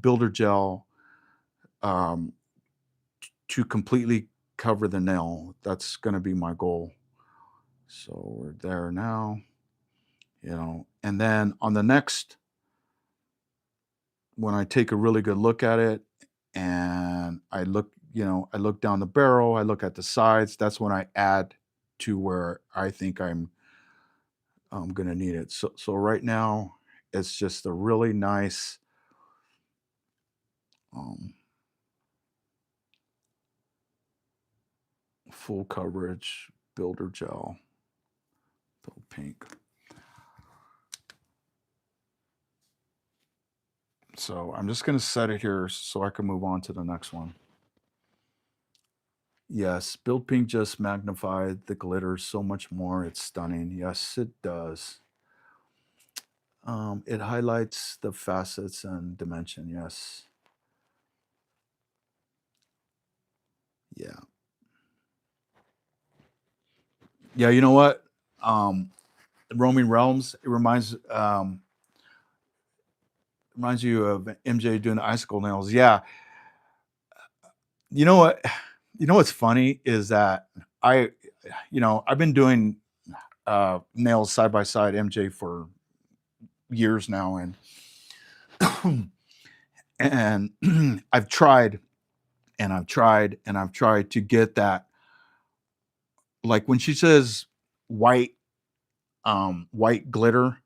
builder gel um, to completely cover the nail. That's going to be my goal. So we're there now, and then on the next, when I take a really good look at it and I look down the barrel, I look at the sides, that's when I add to where I think I'm going to need it. So right now, it's just a really nice um, full coverage builder gel, Build Pink. So I'm just going to set it here so I can move on to the next one. Yes, Build Pink just magnified the glitter so much more. It's stunning. Yes, it does. It highlights the facets and dimension. Yes. Yeah. Yeah. You know what? Roaming Realms. It reminds you of MJ doing the icicle nails. Yeah. You know what? You know what's funny is that I've been doing nails side by side MJ for years now, and I've tried and I've tried and I've tried to get that, like when she says white white glitter,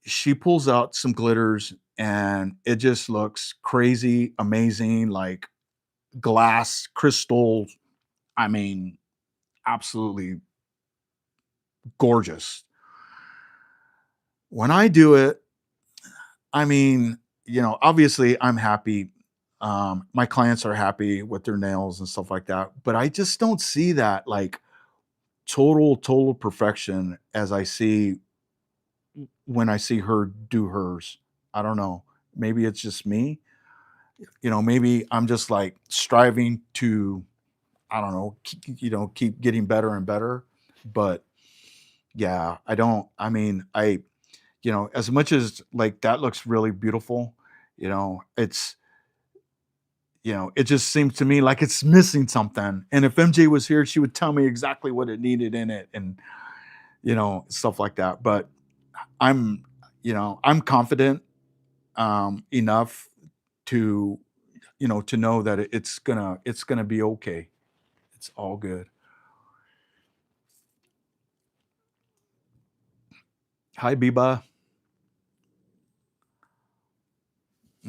she pulls out some glitters and it just looks crazy amazing, like glass crystal. I mean, absolutely gorgeous. When I do it, I mean, obviously I'm happy. My clients are happy with their nails and stuff like that, but I just don't see that like total perfection as I see when I see her do hers. I don't know. Maybe it's just me. Maybe I'm just like striving to, I don't know, keep getting better and better. But yeah, I don't. I mean, you know, as much as like that looks really beautiful, you know, it's, you know, it just seems to me like it's missing something. And if MJ was here, she would tell me exactly what it needed in it and, you know, stuff like that. But I'm, you know, I'm confident enough to, you know, to know that it's gonna be okay. It's all good. Hi, Biba.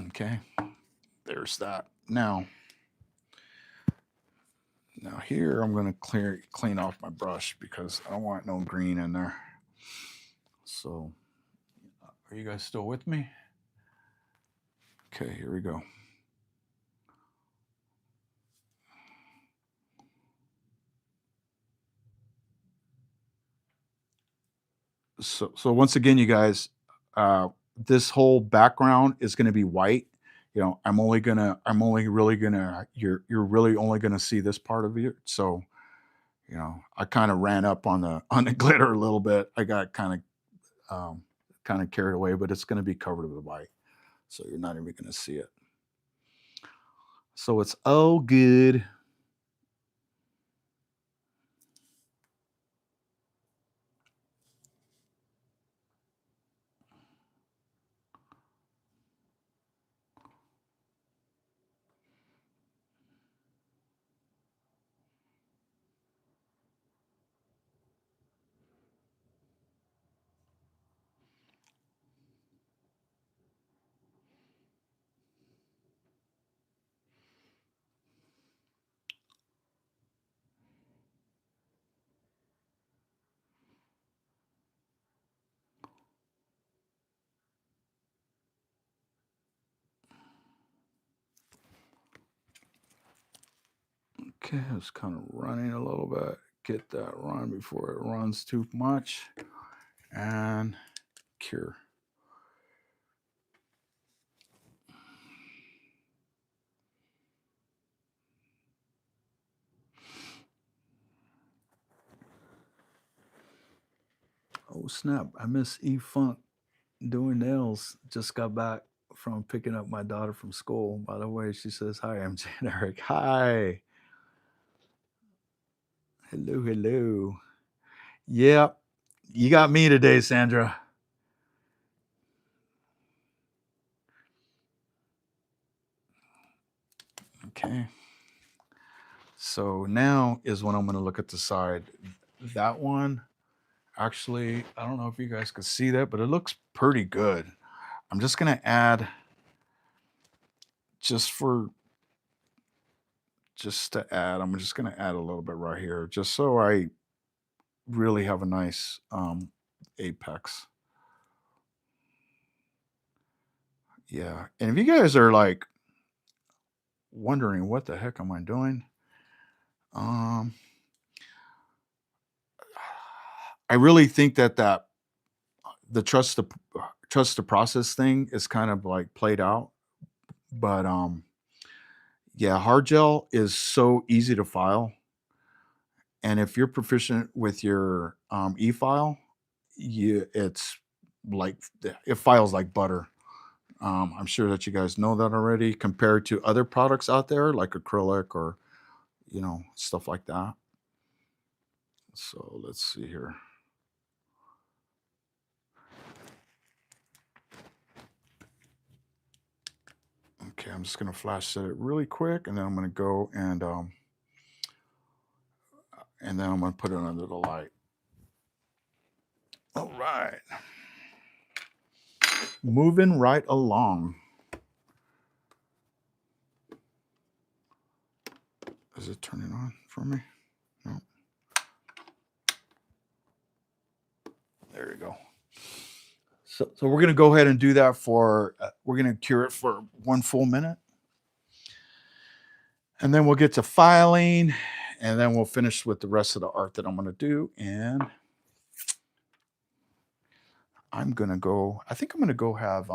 Okay, there's that. Now here I'm gonna clean off my brush because I don't want no green in there. So, are you guys still with me? Okay, here we go. So once again, you guys, this whole background is going to be white. You know, I'm only really gonna, you're really only gonna see this part of it. So, you know, I kind of ran up on the on the glitter a little bit. I got kind of carried away, but it's going to be covered with white, so you're not even going to see it. So it's all good. Okay, it's kind of running a little bit. Get that run before it runs too much, and cure. Oh snap! I miss E Funk doing nails. Just got back from picking up my daughter from school. By the way, she says hi. I'm Jan Eric. Hi. Hello. Hello. Yep. You got me today, Sandra. Okay. So now is when I'm going to look at the side. That one, actually, I don't know if you guys can see that, but it looks pretty good. I'm just going to add, just for, just to add, I'm just going to add a little bit right here, just so I really have a nice apex. Yeah. And if you guys are like wondering what the heck am I doing, um, I really think that the trust the process thing is kind of like played out, but yeah, hard gel is so easy to file, and if you're proficient with your e-file, you it's like it files like butter. I'm sure that you guys know that already compared to other products out there like acrylic or, you know, stuff like that. So let's see here. Okay, I'm just gonna flash set it really quick, and then I'm gonna go and then I'm gonna put it under the light. All right, moving right along. Is it turning on for me? No. There you go. So we're gonna go ahead and do that for. We're gonna cure it for 1 full minute, and then we'll get to filing, and then we'll finish with the rest of the art that I'm gonna do. And I'm gonna go. I think I'm gonna go have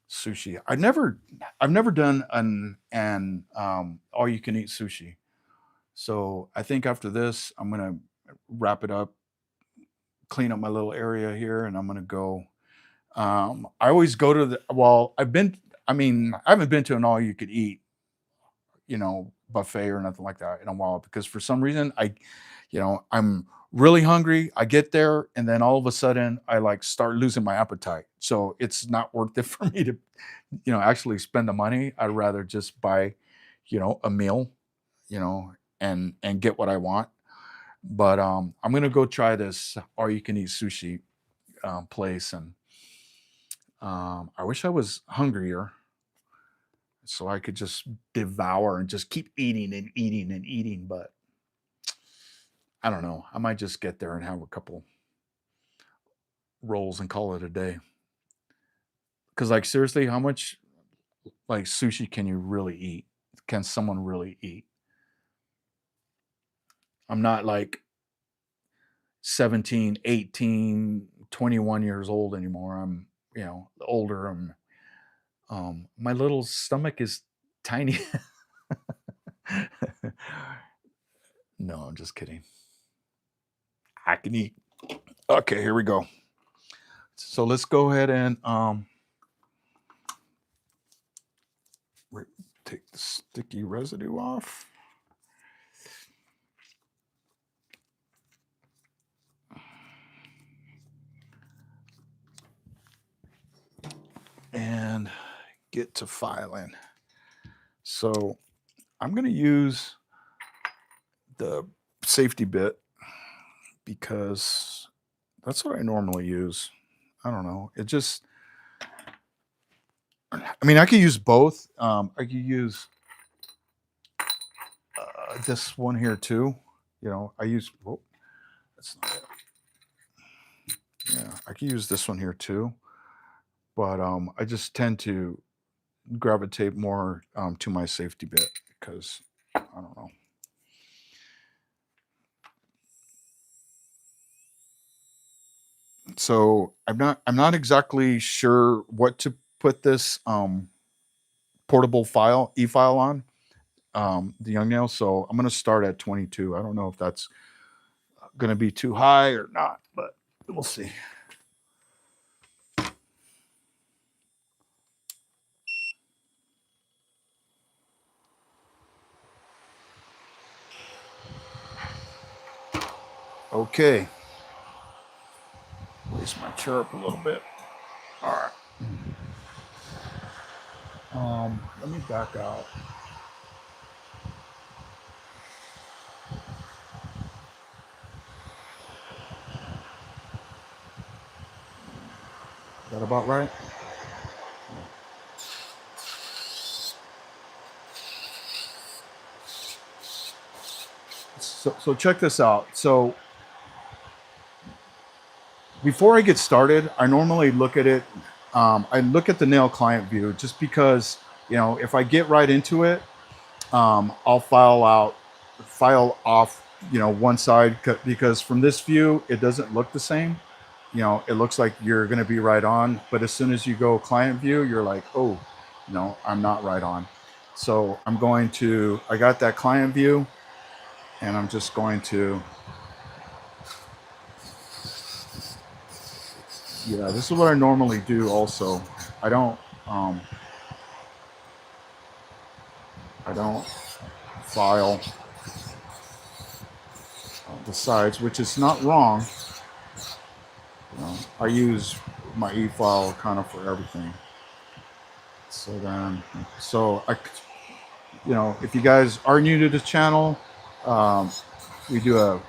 sushi. I've never done an all you can eat sushi. So I think after this, I'm gonna wrap it up, clean up my little area here, and I'm gonna go. I always go to the well. I mean, I haven't been to an all you could eat, buffet or nothing like that in a while because for some reason I'm really hungry. I get there and then all of a sudden I like start losing my appetite. So it's not worth it for me to, actually spend the money. I'd rather just buy, a meal, you know, and get what I want. But I'm gonna go try this all you can eat sushi place, and I wish I was hungrier so I could just devour and just keep eating and eating and eating. But I don't know. I might just get there and have a couple rolls and call it a day. Because, like, seriously, how much like sushi can you really eat? Can someone really eat? I'm not like 17, 18, 21 years old anymore. I'm, older. My little stomach is tiny. No, I'm just kidding. I can eat. Okay, here we go. So let's go ahead and take the sticky residue off. And get to filing. So I'm going to use the safety bit because that's what I normally use. I don't know. I mean, I could use both. I could use this one here too. That's not it. Yeah, I could use this one here too. But I just tend to gravitate more to my safety bit because I don't know. So I'm not exactly sure what to put this portable e-file on the young nail. So I'm going to start at 22. I don't know if that's going to be too high or not, but we'll see. Okay. Raise my chair up a little bit. All right. Let me back out. Is that about right? So check this out. So before I get started, I normally look at it. I look at the nail client view just because, if I get right into it, I'll file off, one side because from this view, it doesn't look the same. It looks like you're going to be right on. But as soon as you go client view, you're like, oh, no, I'm not right on. So I got that client view and I'm just going to, this is what I normally do also. I don't file the sides, which is not wrong. I use my e-file kind of for everything. So if you guys are new to the channel, we do a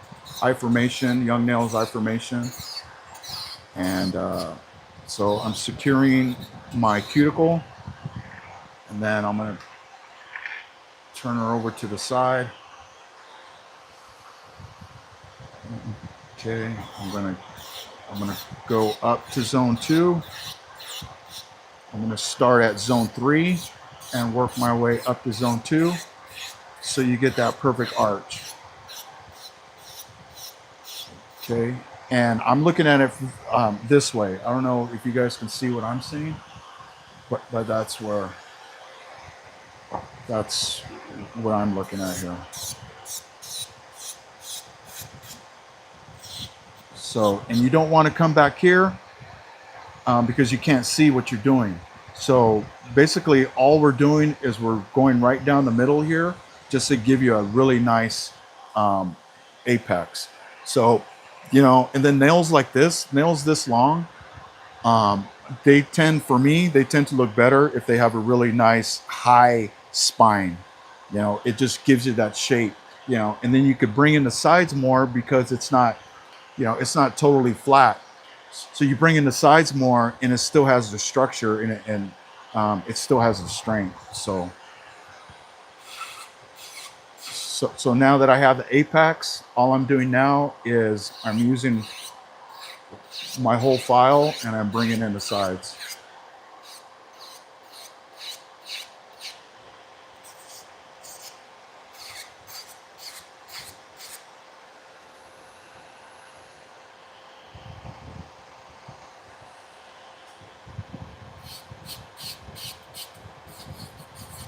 I-formation, young nails I-formation. And so I'm securing my cuticle, and then I'm going to turn her over to the side. Okay, I'm gonna go up to zone 2. I'm gonna start at zone 3 and work my way up to zone 2 so you get that perfect arch. Okay, and I'm looking at it this way. I don't know if you guys can see what I'm seeing, but that's what I'm looking at here. So, and you don't want to come back here because you can't see what you're doing. So basically all we're doing is we're going right down the middle here just to give you a really nice apex. So, you know, and then nails like this, nails this long, they tend, for me, they tend to look better if they have a really nice high spine. You know, it just gives you that shape, you know, and then you could bring in the sides more because it's not, you know, it's not totally flat. So you bring in the sides more and it still has the structure in it, and it still has the strength. So now that I have the apex, all I'm doing now is I'm using my whole file and I'm bringing in the sides.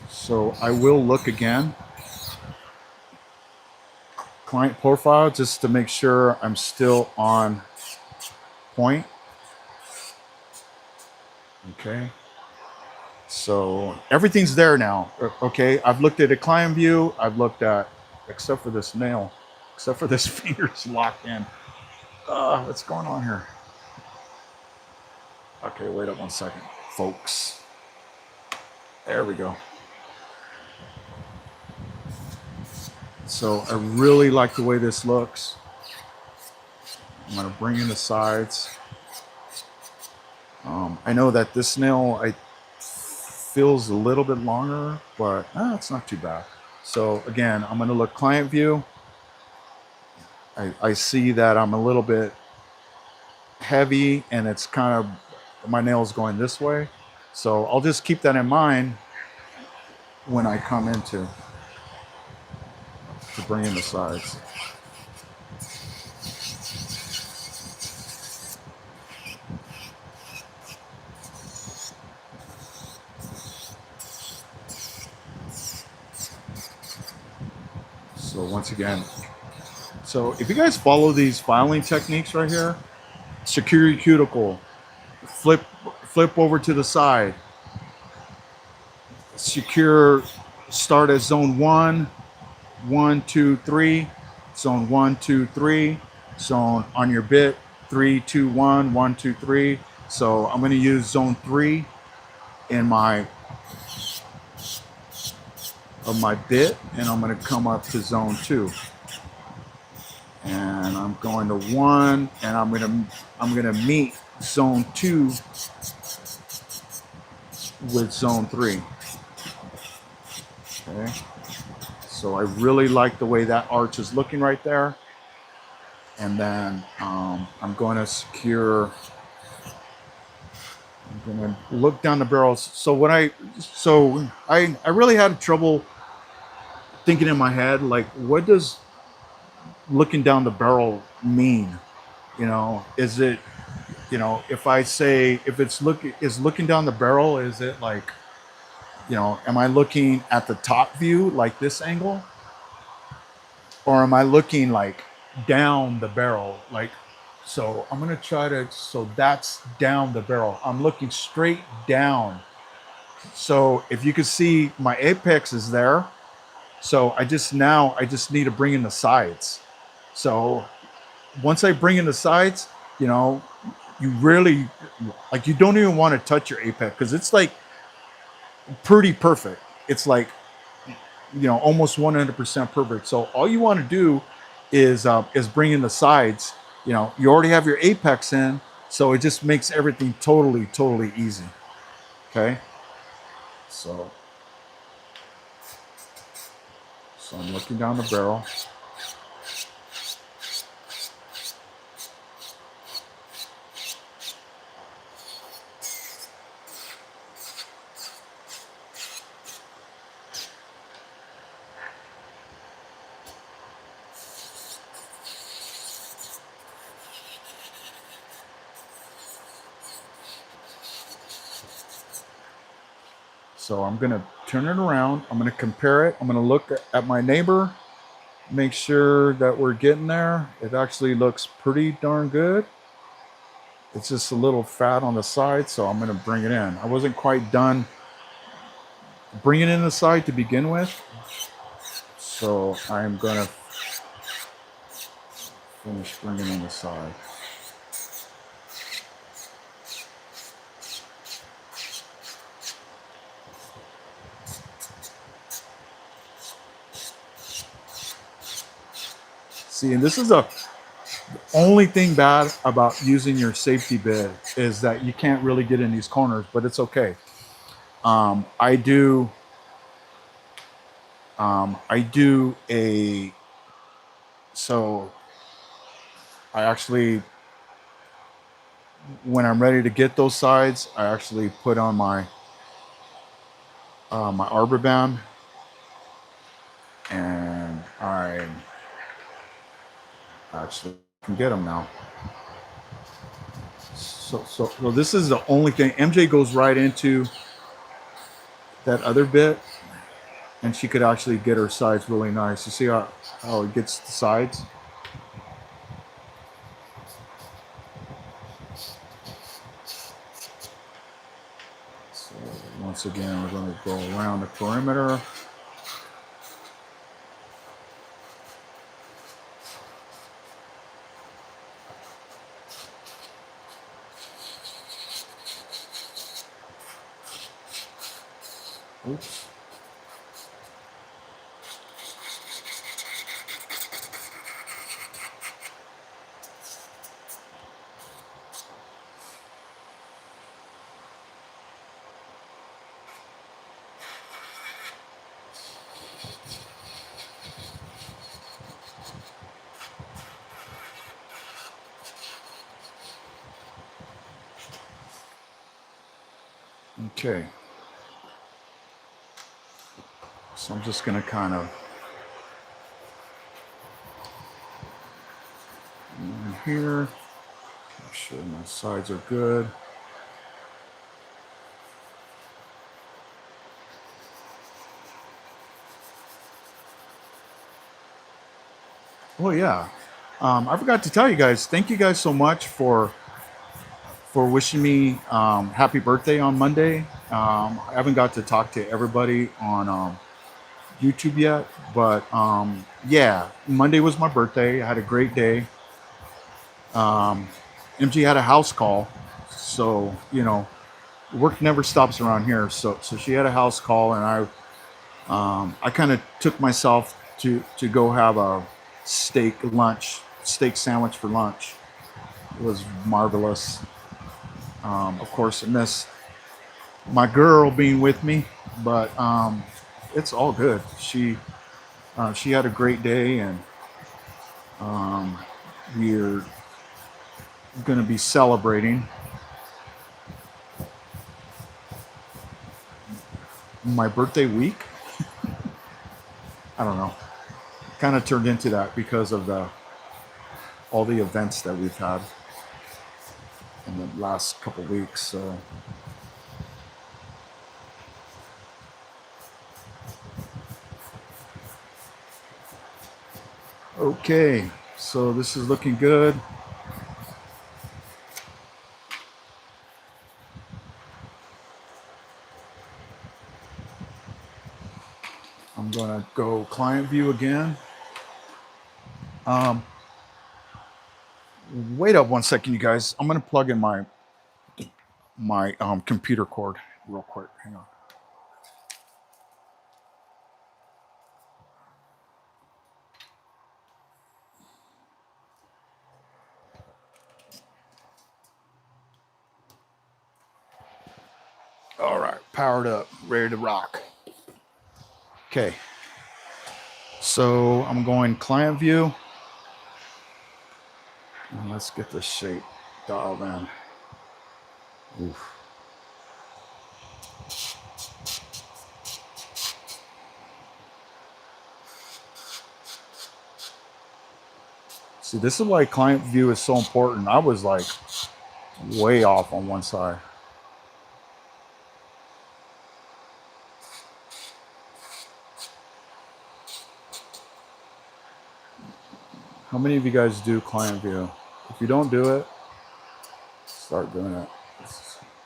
So I will look again, client profile, just to make sure I'm still on point. Okay. So everything's there now. Okay. I've looked at a client view. I've looked at, except for this nail, except for this finger's locked in. What's going on here? Okay, wait up 1 second, folks. There we go. So I really like the way this looks. I'm gonna bring in the sides. I know that this nail feels a little bit longer, but it's not too bad. So again, I'm gonna look client view. I see that I'm a little bit heavy and it's kind of, my nail's going this way. So I'll just keep that in mind when I come into to bring in the sides. So once again, so if you guys follow these filing techniques right here, secure your cuticle, flip over to the side, secure, start at zone 1, 1, 2, 3, zone 1, 2, 3, zone on your bit 3, 2, 1, 1, 2, 3. So I'm going to use zone 3 in my bit, and I'm going to come up to zone 2, and I'm going to 1, and I'm going to meet zone 2 with zone 3. Okay. So I really like the way that arch is looking right there. And then I'm going to secure, I'm going to look down the barrels. So I really had trouble thinking in my head, like, what does looking down the barrel mean? You know, is it, you know, if I say, if it's looking down the barrel, is it like, you know, am I looking at the top view, like this angle? Or am I looking like down the barrel? Like, so I'm going to try to, so that's down the barrel. I'm looking straight down. So if you can see, my apex is there. So I just need to bring in the sides. So once I bring in the sides, you know, you really, like, you don't even want to touch your apex because it's like pretty perfect. It's like, you know, almost 100% perfect. So all you want to do is bring in the sides. You know, you already have your apex in, so it just makes everything totally easy. Okay. So I'm looking down the barrel. So I'm going to turn it around. I'm going to compare it. I'm going to look at my neighbor. make sure that we're getting there. It actually looks pretty darn good. It's just a little fat on the side, so I'm going to bring it in. I wasn't quite done bringing it in the side to begin with, so I'm going to finish bringing in the side. See, and this is the only thing bad about using your safety bit is that you can't really get in these corners, but it's okay. I do so I actually, when I'm ready to get those sides, I actually put on my my arbor band, and I actually can get them now. So this is the only thing. MJ goes right into that other bit, and she could actually get her sides really nice. You see how it gets the sides? So once again, we're going to go around the perimeter. Oops. Okay. So I'm just going to kind of in here, make sure my sides are good. Oh yeah, I forgot to tell you guys. Thank you guys so much for wishing me happy birthday on Monday. I haven't got to talk to everybody on YouTube yet, but yeah, Monday was my birthday. I had a great day. MG had a house call, so you know, work never stops around here. So she had a house call, and I kind of took myself to go have a steak sandwich for lunch. It was marvelous. Of course, I missed my girl being with me, but it's all good. She had a great day, and we're going to be celebrating my birthday week. I don't know. Kind of turned into that because of all the events that we've had in the last couple weeks. So okay, so this is looking good. I'm gonna go client view again. Wait up one second, you guys. I'm gonna plug in my computer cord real quick. Hang on. All right, powered up, ready to rock. Okay, so I'm going client view. And let's get this shape dialed in. Oof. See, this is why client view is so important. I was like way off on one side. How many of you guys do client view? If you don't do it, start doing it.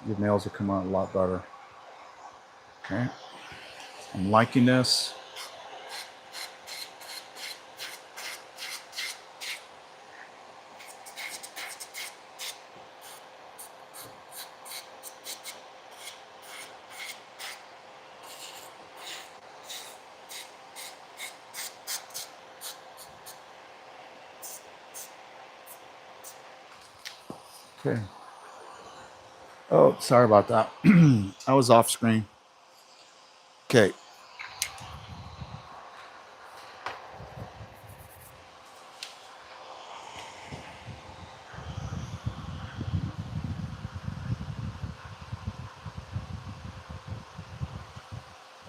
Your nails will come out a lot better. Okay. I'm liking this. Okay. Oh, sorry about that. I was off screen. Okay.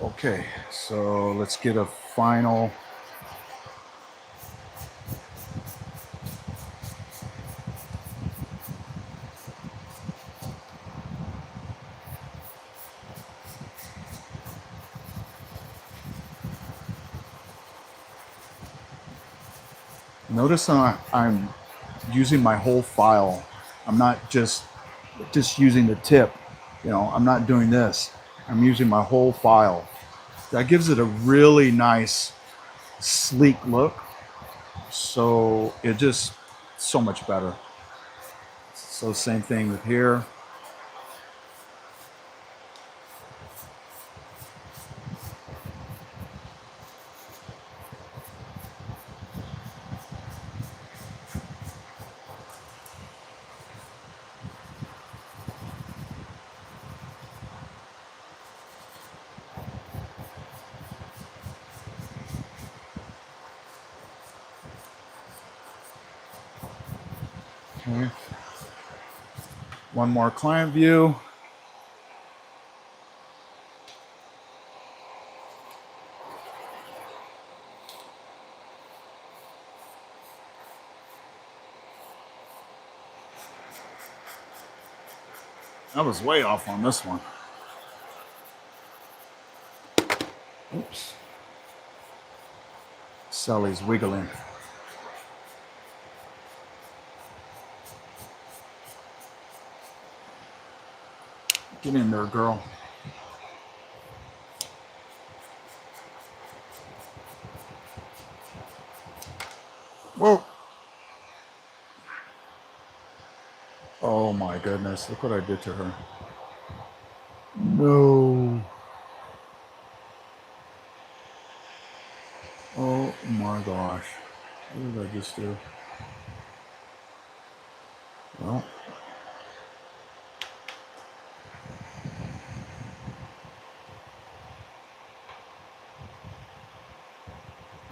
Okay, so let's get a final. Notice I'm using my whole file. I'm not just using the tip. You know, I'm not doing this. I'm using my whole file. That gives it a really nice, sleek look. So it just so much better. So same thing with here. Okay. One more client view. I was way off on this one. Oops. Sally's wiggling. Get in there, girl. Whoa. Oh my goodness. Look what I did to her. No. Oh my gosh. What did I just do? Well.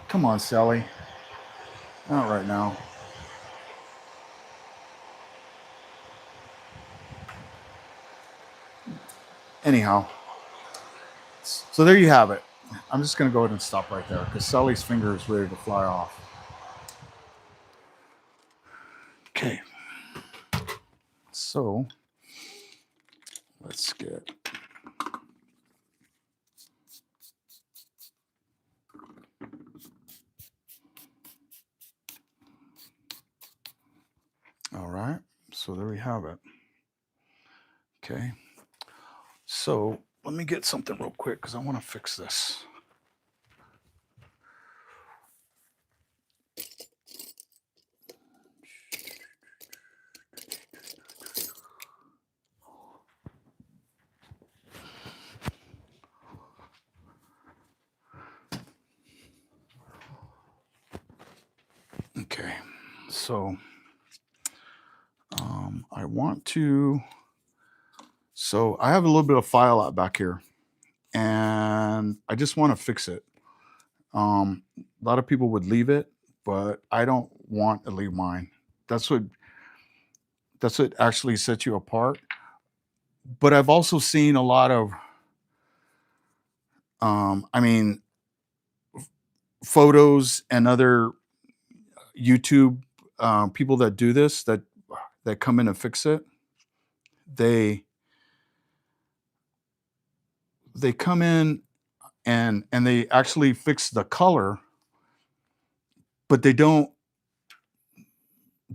Come on, Sally. Not right now. Anyhow. So there you have it. I'm just going to go ahead and stop right there because Sally's finger is ready to fly off. Okay. So let's get. All right. So there we have it. Okay. So let me get something real quick because I want to fix this. Okay. So I want to. So I have a little bit of file out back here, and I just want to fix it. A lot of people would leave it, but I don't want to leave mine. That's what actually sets you apart. But I've also seen a lot of, I mean, photos and other YouTube people that do this that come in and fix it. They come in and they actually fix the color, but they don't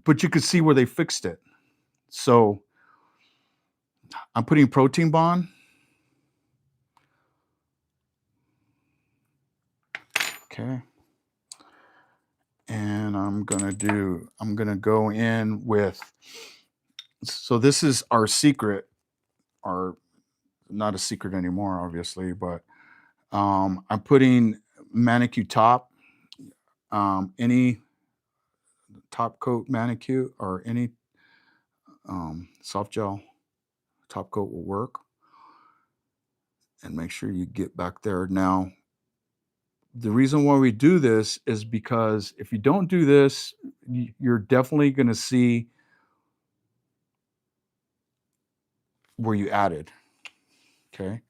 but you could see where they fixed it. So I'm putting protein bond. Okay. And I'm gonna go in with, so this is our secret, our, not a secret anymore, obviously, but I'm putting manicure top, any top coat manicure or any soft gel top coat will work. And make sure you get back there. Now, the reason why we do this is because if you don't do this, you're definitely going to see where you added. Okay.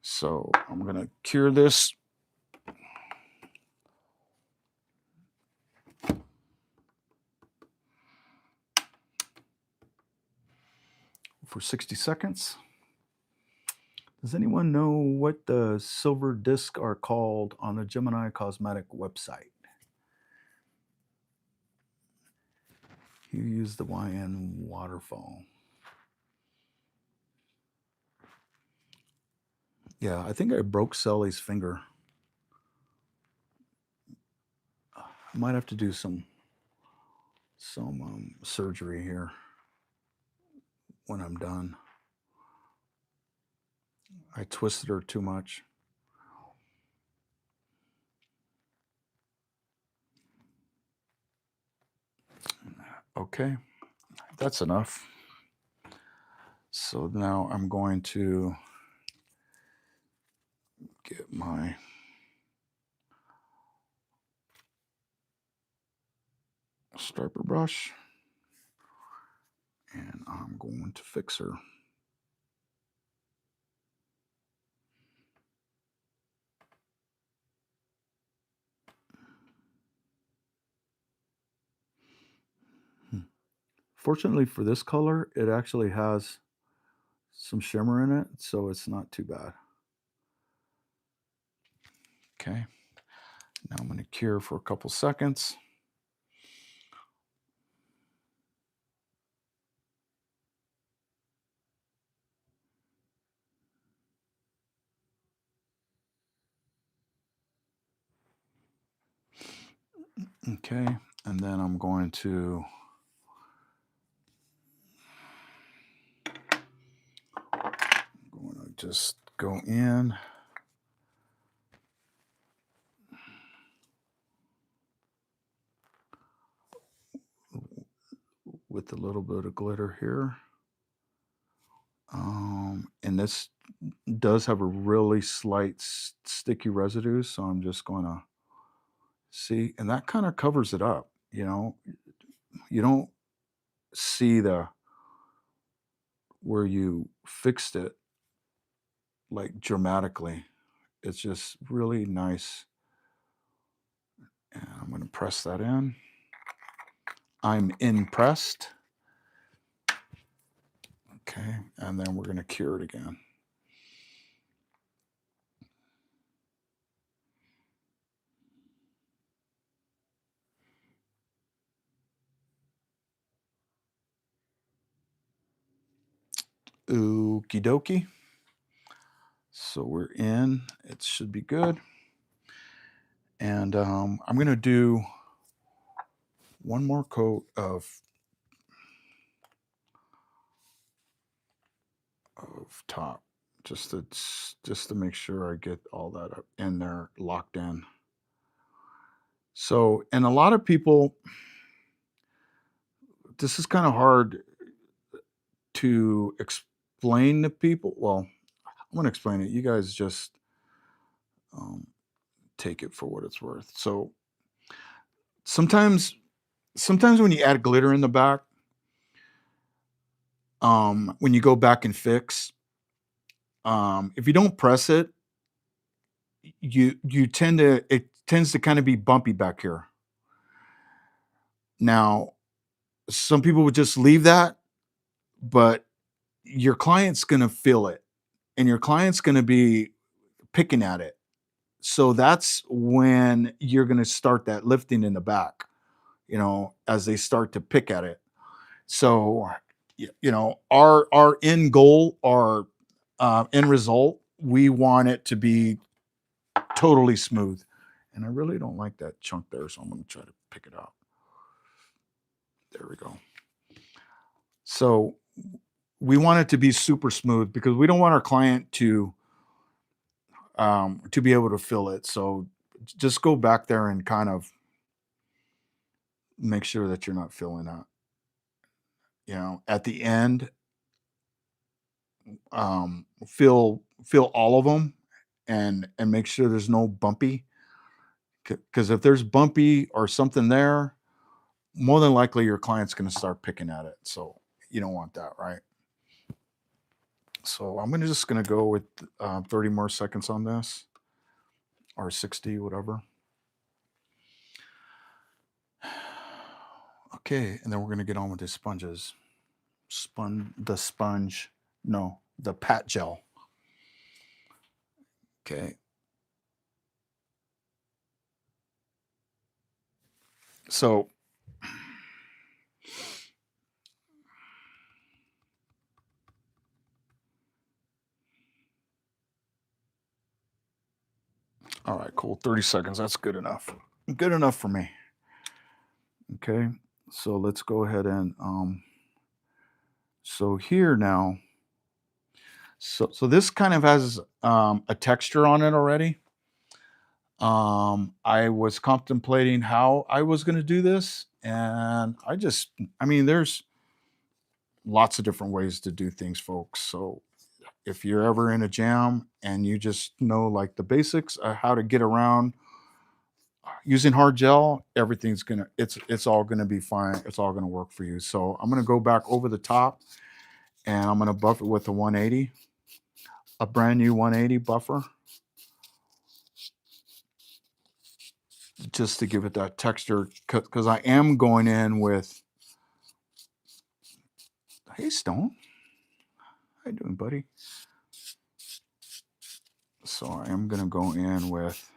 So I'm going to cure this. For 60 seconds. Does anyone know what the silver discs are called on the Gemini Cosmetic website? You use the YN waterfall. Yeah, I think I broke Sally's finger. I might have to do some surgery here when I'm done. I twisted her too much. Okay, that's enough. So now I'm going to get my striper brush and I'm going to fix her. Fortunately for this color, it actually has some shimmer in it, so it's not too bad. Okay, now I'm going to cure for a couple seconds. Okay, and then I'm going to just go in with a little bit of glitter here. And this does have a really slight sticky residue, so I'm just going to see, and that kind of covers it up. You know, you don't see the where you fixed it like dramatically. It's just really nice. And I'm going to press that in. I'm impressed. Okay, and then we're going to cure it again. Okie dokie. So we're in. It should be good. And I'm going to do one more coat of top, just to make sure I get all that up in there locked in. So, and a lot of people, this is kind of hard to explain to people. Well, I'm going to explain it. You guys just take it for what it's worth. So sometimes when you add glitter in the back, when you go back and fix, if you don't press it, it tends to kind of be bumpy back here. Now, some people would just leave that, but your client's going to feel it and your client's going to be picking at it. So that's when you're going to start that lifting in the back. you know, as they start to pick at it. So, you know, our end goal, our end result, we want it to be totally smooth. And I really don't like that chunk there, so I'm going to try to pick it out. There we go. So we want it to be super smooth because we don't want our client to be able to fill it. So just go back there and kind of make sure that you're not filling out. You know, at the end, fill all of them and make sure there's no bumpy. Because if there's bumpy or something there, more than likely your client's going to start picking at it. So you don't want that, right? So I'm just going to go with 30 more seconds on this, or 60, whatever. Okay, and then we're going to get on with the sponges. The pat gel. Okay. So all right, cool. 30 seconds. That's good enough. Good enough for me. Okay. So let's go ahead and so here now. So this kind of has a texture on it already. I was contemplating how I was going to do this, and I mean, there's lots of different ways to do things, folks. So if you're ever in a jam and you just know like the basics of how to get around using hard gel, it's all gonna be fine. It's all gonna work for you. So I'm gonna go back over the top and I'm gonna buff it with a 180, a brand new 180 buffer, just to give it that texture. Because I am going in with, hey Stone, how you doing, buddy? So I am gonna go in with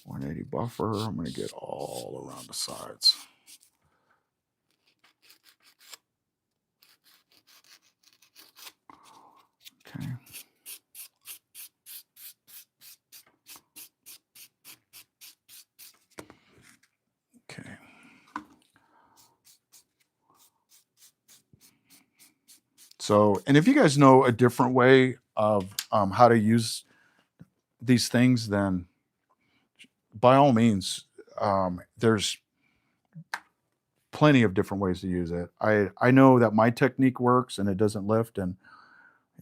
180 buffer. I'm gonna get all around the sides. Okay. Okay. So, and if you guys know a different way of how to use these things, then by all means, there's plenty of different ways to use it. I know that my technique works and it doesn't lift, and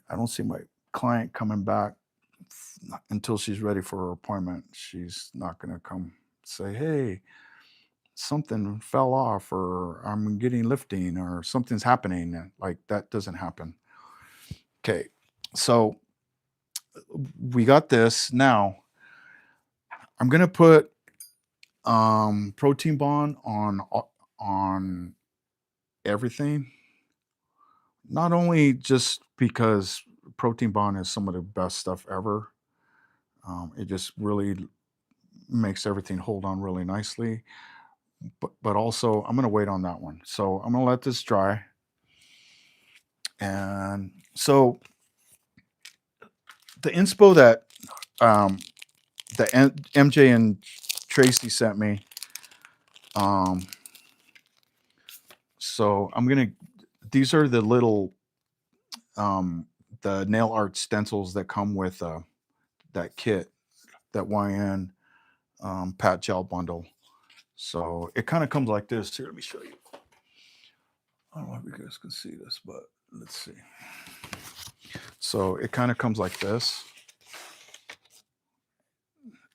I don't see my client coming back until she's ready for her appointment. She's not going to come say, "Hey, something fell off," or "I'm getting lifting," or "something's happening." Like that doesn't happen. Okay, so we got this. Now I'm gonna put protein bond on everything. Not only just because protein bond is some of the best stuff ever. It just really makes everything hold on really nicely. But also I'm gonna wait on that one. So I'm gonna let this dry. And so the inspo that MJ and Tracy sent me. So I'm gonna. These are the little the nail art stencils that come with that kit, that YN pat gel bundle. So it kind of comes like this. Here, let me show you. I don't know if you guys can see this, but let's see. So it kind of comes like this,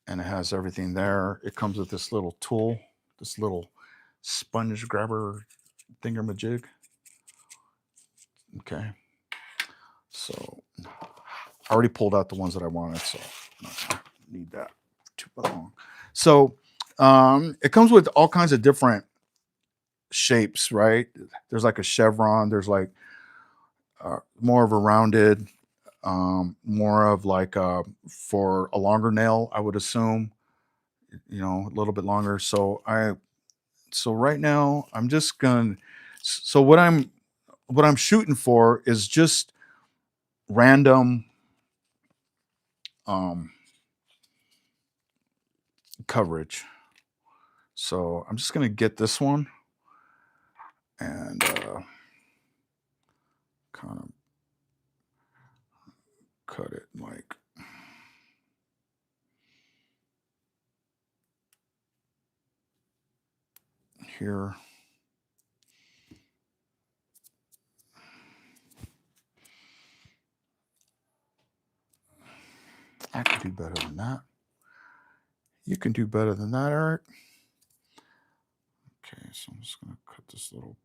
and it has everything there. It comes with this little tool, this little sponge grabber thingamajig. Okay. So I already pulled out the ones that I wanted, so I'm not gonna need that too long. So it comes with all kinds of different shapes, right? There's like a chevron. There's like more of a rounded, more of like for a longer nail, I would assume, you know, a little bit longer. So So right now, I'm just going to, so what I'm shooting for is just random um, coverage. So I'm just going to get this one and kind of cut it like here. I can do better than that. You can do better than that, Eric. Okay, so I'm just going to cut this little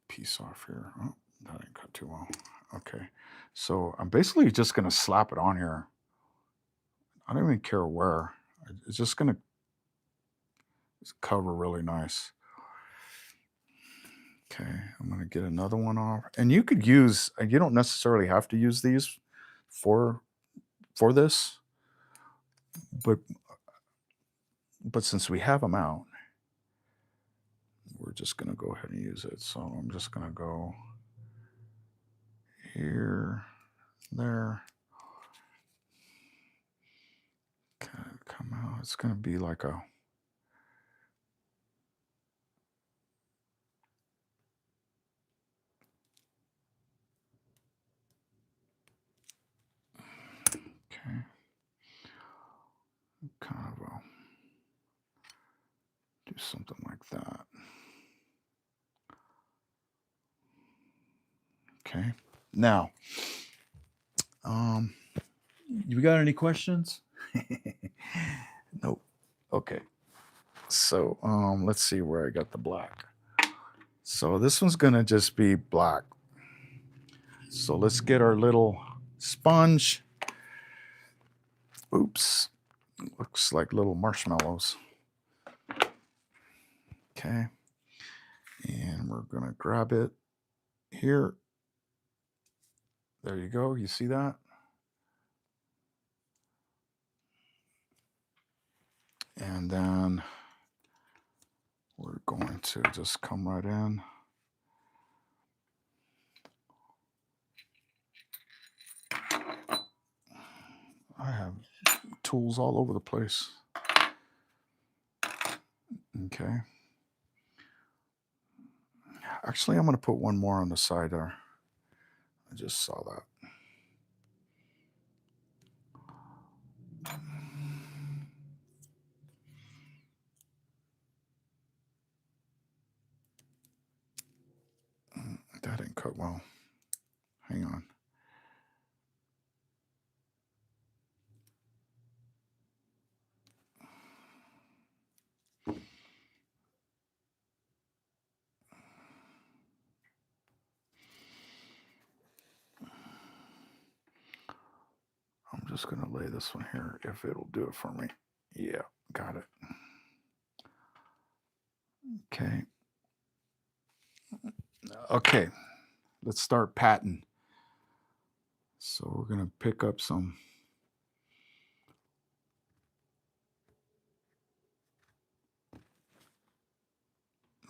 piece off here. Oh, that didn't cut too well. Okay, so I'm basically just going to slap it on here. I don't even care where. It's just going to cover really nice. Okay, I'm going to get another one off. And you could use, you don't necessarily have to use these for this, but since we have them out, we're just going to go ahead and use it. So I'm just going to go here, there. Kind of come out. It's going to be like a, okay, kind of a, do something like that. Okay. Now, you got any questions? Nope. Okay. So, let's see where I got the black. So this one's gonna just be black. So let's get our little sponge. Oops. Looks like little marshmallows. Okay. And we're gonna grab it here. There you go. You see that? And then we're going to just come right in. I have tools all over the place. Okay. Actually, I'm going to put one more on the side there. I just saw that. That didn't cut well. Hang on. I'm just going to lay this one here if it'll do it for me. Yeah, got it. Okay. Okay, let's start patting. So we're going to pick up some.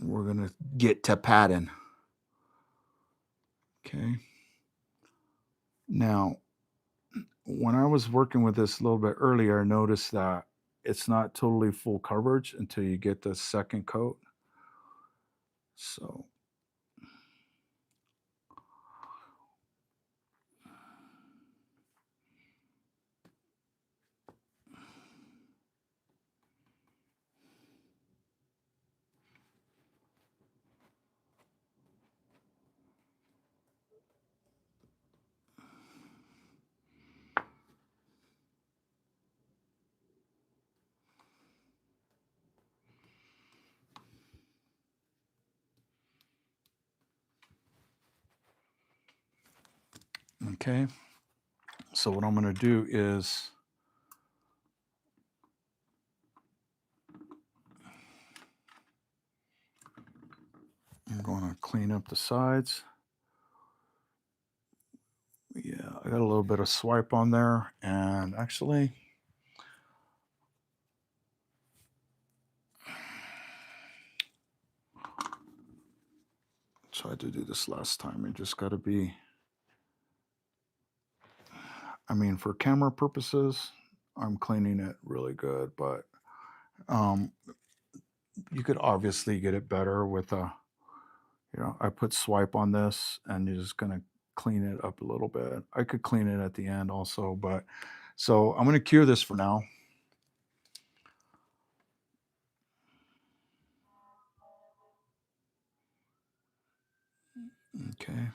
We're going to get to patting. Okay. Now, when I was working with this a little bit earlier, I noticed that it's not totally full coverage until you get the second coat. So okay. So what I'm going to do is I'm going to clean up the sides. Yeah, I got a little bit of swipe on there, and actually tried to do this last time. You just got to be, I mean, for camera purposes, I'm cleaning it really good, but um, you could obviously get it better with a, I put swipe on this and you're just going to clean it up a little bit. I could clean it at the end also, but so I'm going to cure this for now. Okay.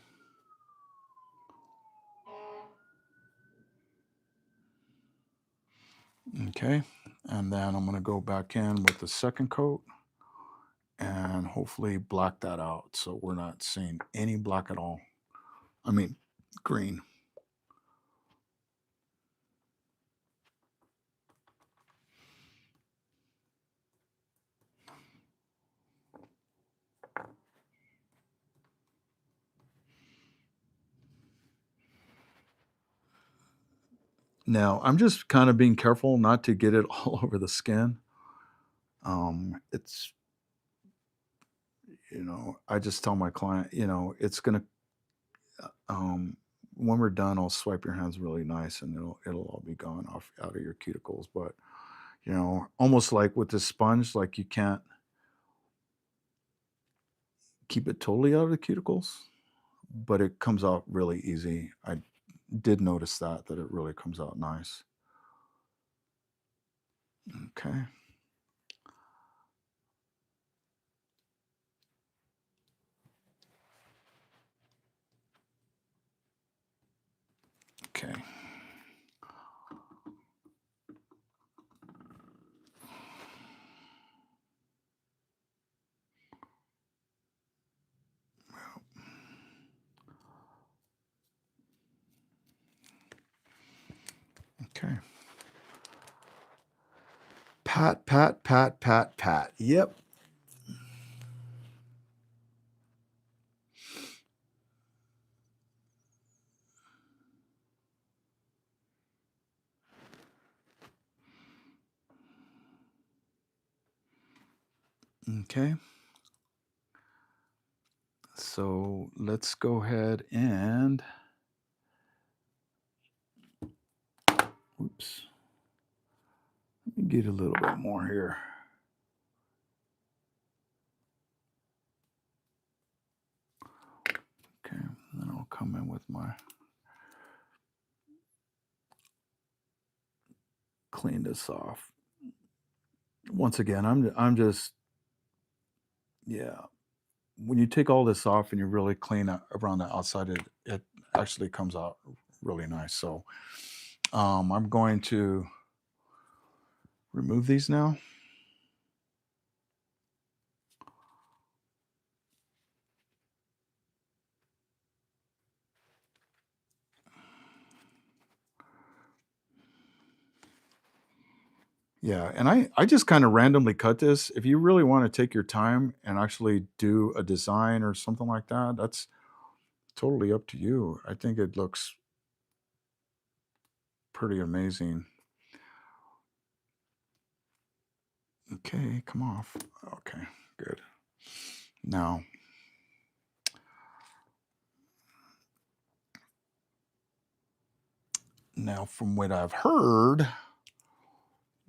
Okay. And then I'm going to go back in with the second coat and hopefully black that out so we're not seeing any black at all. I mean, green. Now, I'm just kind of being careful not to get it all over the skin. It's, I just tell my client, it's going to, when we're done, I'll swipe your hands really nice and it'll all be gone off out of your cuticles. But, almost like with this sponge, like you can't keep it totally out of the cuticles, but it comes out really easy. I did notice that it really comes out nice. Okay. Okay. Okay. Pat, pat, pat, pat, pat. Yep. Okay. So let's go ahead and, oops, let me get a little bit more here. Okay, and then I'll come in with my, clean this off. Once again, I'm just, yeah. When you take all this off and you really clean around the outside, it actually comes out really nice. So I'm going to remove these now. Yeah, and I just kind of randomly cut this. If you really want to take your time and actually do a design or something like that, that's totally up to you. I think it looks pretty amazing. Okay, come off. Okay, good. Now, from what I've heard,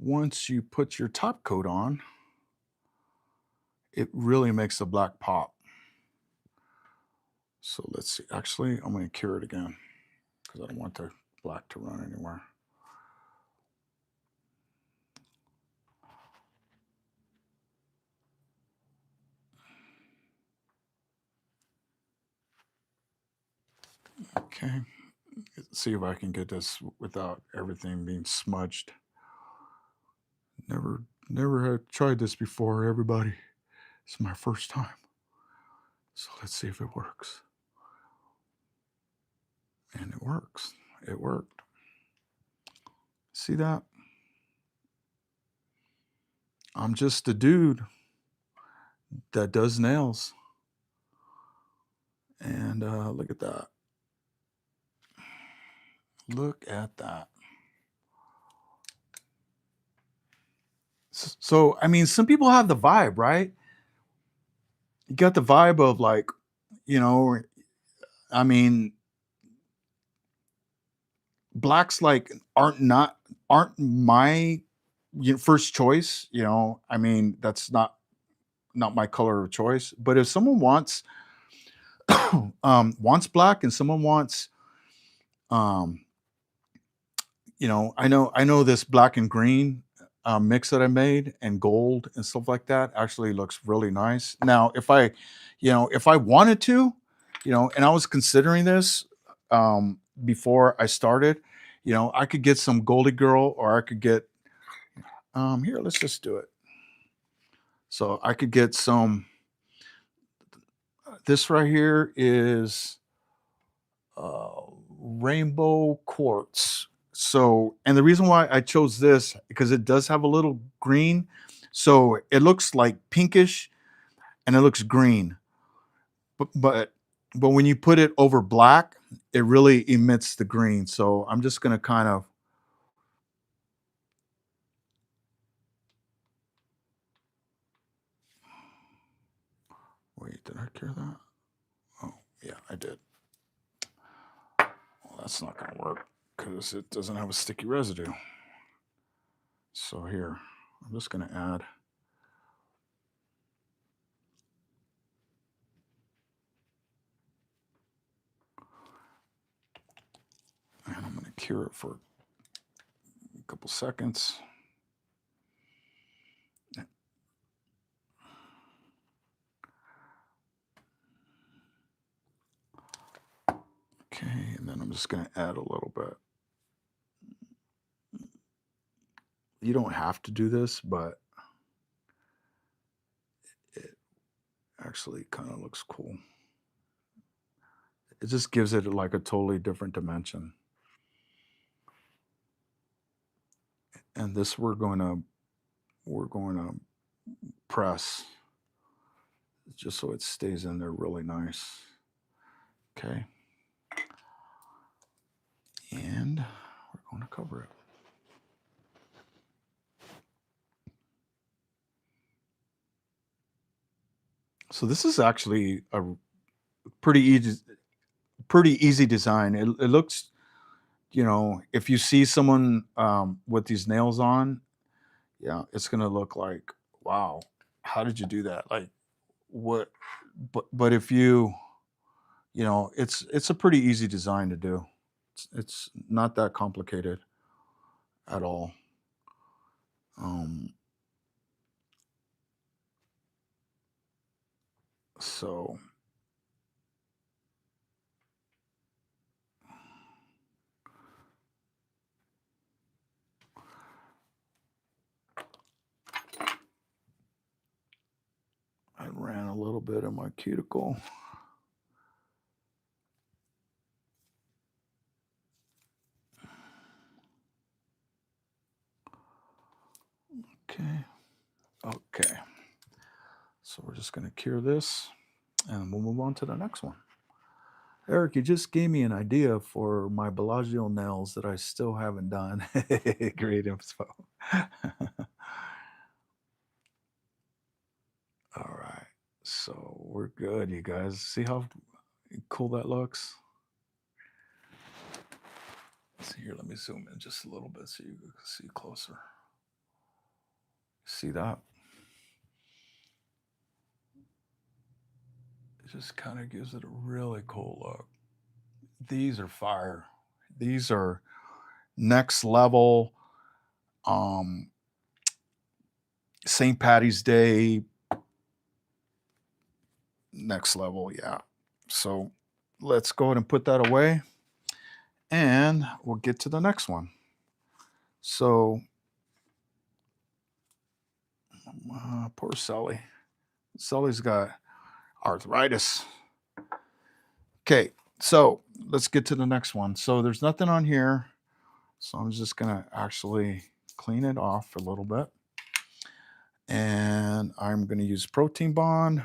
once you put your top coat on, it really makes the black pop. So let's see. Actually, I'm going to cure it again because I don't want the black to run anywhere. Okay. Let's see if I can get this without everything being smudged. Never had tried this before, everybody. It's my first time. So let's see if it works. And it works. It worked. See that? I'm just a dude that does nails. And look at that. Look at that. So, I mean, some people have the vibe, right? You got the vibe of like, you know, I mean, blacks like aren't my first choice. I mean, that's not my color of choice. But if someone wants black and someone wants um I know this black and green mix that I made and gold and stuff like that actually looks really nice. Now, if I wanted to, and I was considering this before I started, I could get some Goldie Girl, or I could get here. Let's just do it. So I could get some. This right here is uh, rainbow quartz. So, and the reason why I chose this because it does have a little green, so it looks like pinkish and it looks green. But when you put it over black, it really emits the green. So I'm just gonna kind of wait. Did I cure that? Oh yeah, I did. Well, that's not gonna work because it doesn't have a sticky residue. So here, I'm just gonna add. And I'm going to cure it for a couple seconds. Okay, and then I'm just going to add a little bit. You don't have to do this, but it actually kind of looks cool. It just gives it like a totally different dimension. And this we're going to press just so it stays in there really nice. Okay. And we're going to cover it. So this is actually a pretty easy design. It looks, if you see someone with these nails on, yeah, it's gonna look like, wow, how did you do that? Like what? But if it's a pretty easy design to do. It's not that complicated at all. Um, so I ran a little bit of my cuticle. Okay. Okay. So we're just gonna cure this, and we'll move on to the next one. Eric, you just gave me an idea for my Bellagio nails that I still haven't done. Great info. All right. So we're good, you guys. See how cool that looks? See here, let me zoom in just a little bit so you can see closer. See that? It just kind of gives it a really cool look. These are fire. These are next level. Um, St. Patty's Day, next level, yeah. So let's go ahead and put that away, and we'll get to the next one. So, poor Sully. Sully's got arthritis. Okay, so let's get to the next one. So there's nothing on here. So I'm just gonna actually clean it off a little bit. And I'm gonna use Protein Bond.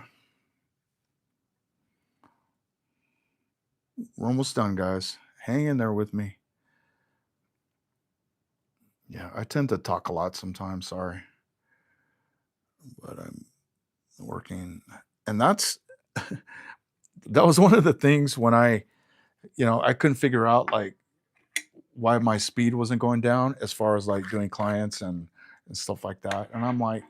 We're almost done, guys. Hang in there with me. Yeah, I tend to talk a lot sometimes, sorry. But I'm working. And that's that was one of the things when I couldn't figure out like why my speed wasn't going down as far as like doing clients and stuff like that. And I'm like,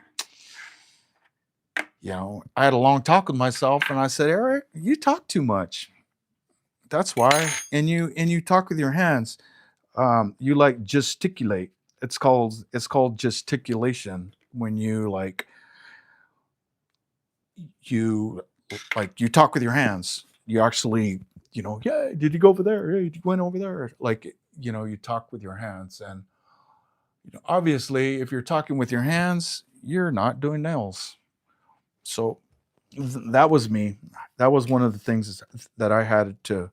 I had a long talk with myself and I said, Eric, you talk too much. That's why. And you talk with your hands. You like gesticulate. It's called gesticulation when you you talk with your hands. You actually, yeah, did you go over there? Hey, you went over there. You talk with your hands. And obviously, if you're talking with your hands, you're not doing nails. So that was me. That was one of the things that I had to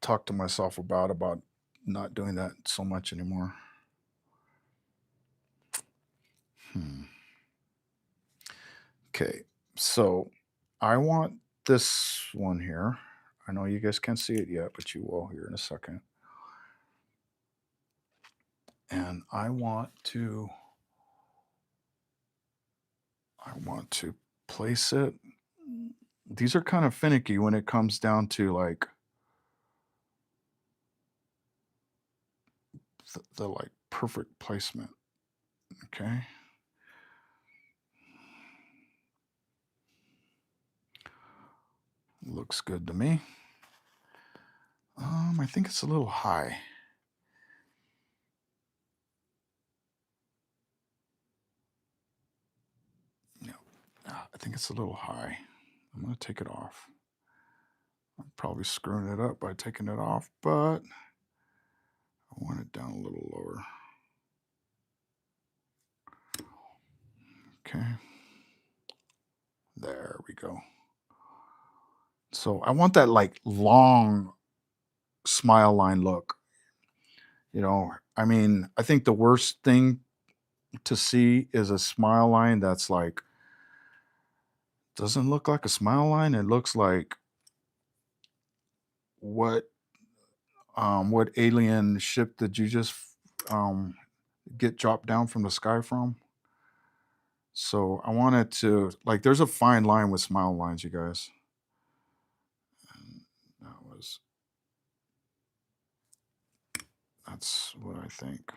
talk to myself about not doing that so much anymore. Hmm. Okay, so I want this one here. I know you guys can't see it yet, but you will here in a second. And I want to place it. These are kind of finicky when it comes down to like the like perfect placement. Okay. Looks good to me. I think it's a little high. No, I think it's a little high. I'm gonna take it off. I'm probably screwing it up by taking it off, but I want it down a little lower. Okay. There we go. So I want that like long smile line look. I mean, I think the worst thing to see is a smile line that's like doesn't look like a smile line. It looks like what what alien ship did you just um get dropped down from the sky from? So I wanted to like there's a fine line with smile lines, you guys. And that's what I think.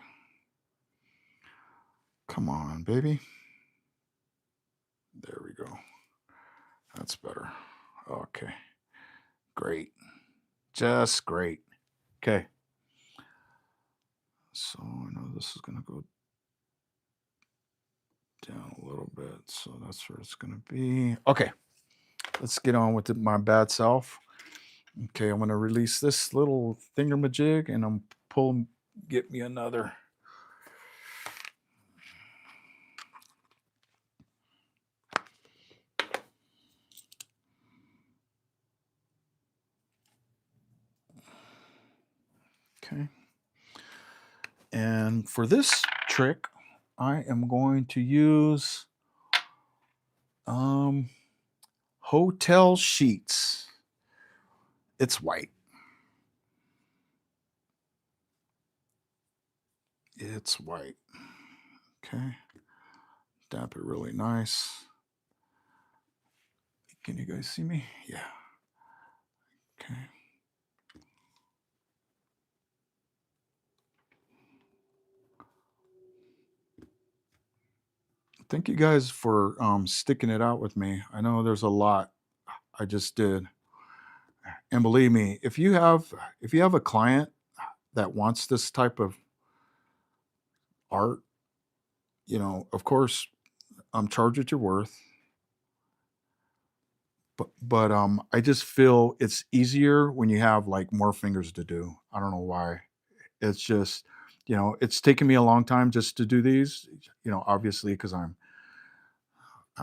Come on, baby. There we go. That's better. Okay. Great. Just great. Okay. So I know this is going to go down a little bit. So that's where it's going to be. Okay. Let's get on with my bad self. Okay. I'm going to release this little thingamajig and I'm pulling, get me another. Okay. And for this trick, I am going to use hotel sheets. It's white. It's white. Okay. Damp it really nice. Can you guys see me? Yeah. Okay. Thank you guys for sticking it out with me. I know there's a lot I just did. And believe me, if you have a client that wants this type of art, of course, charge it your worth. But I just feel it's easier when you have like more fingers to do. I don't know why. It's just, it's taken me a long time just to do these, obviously because I'm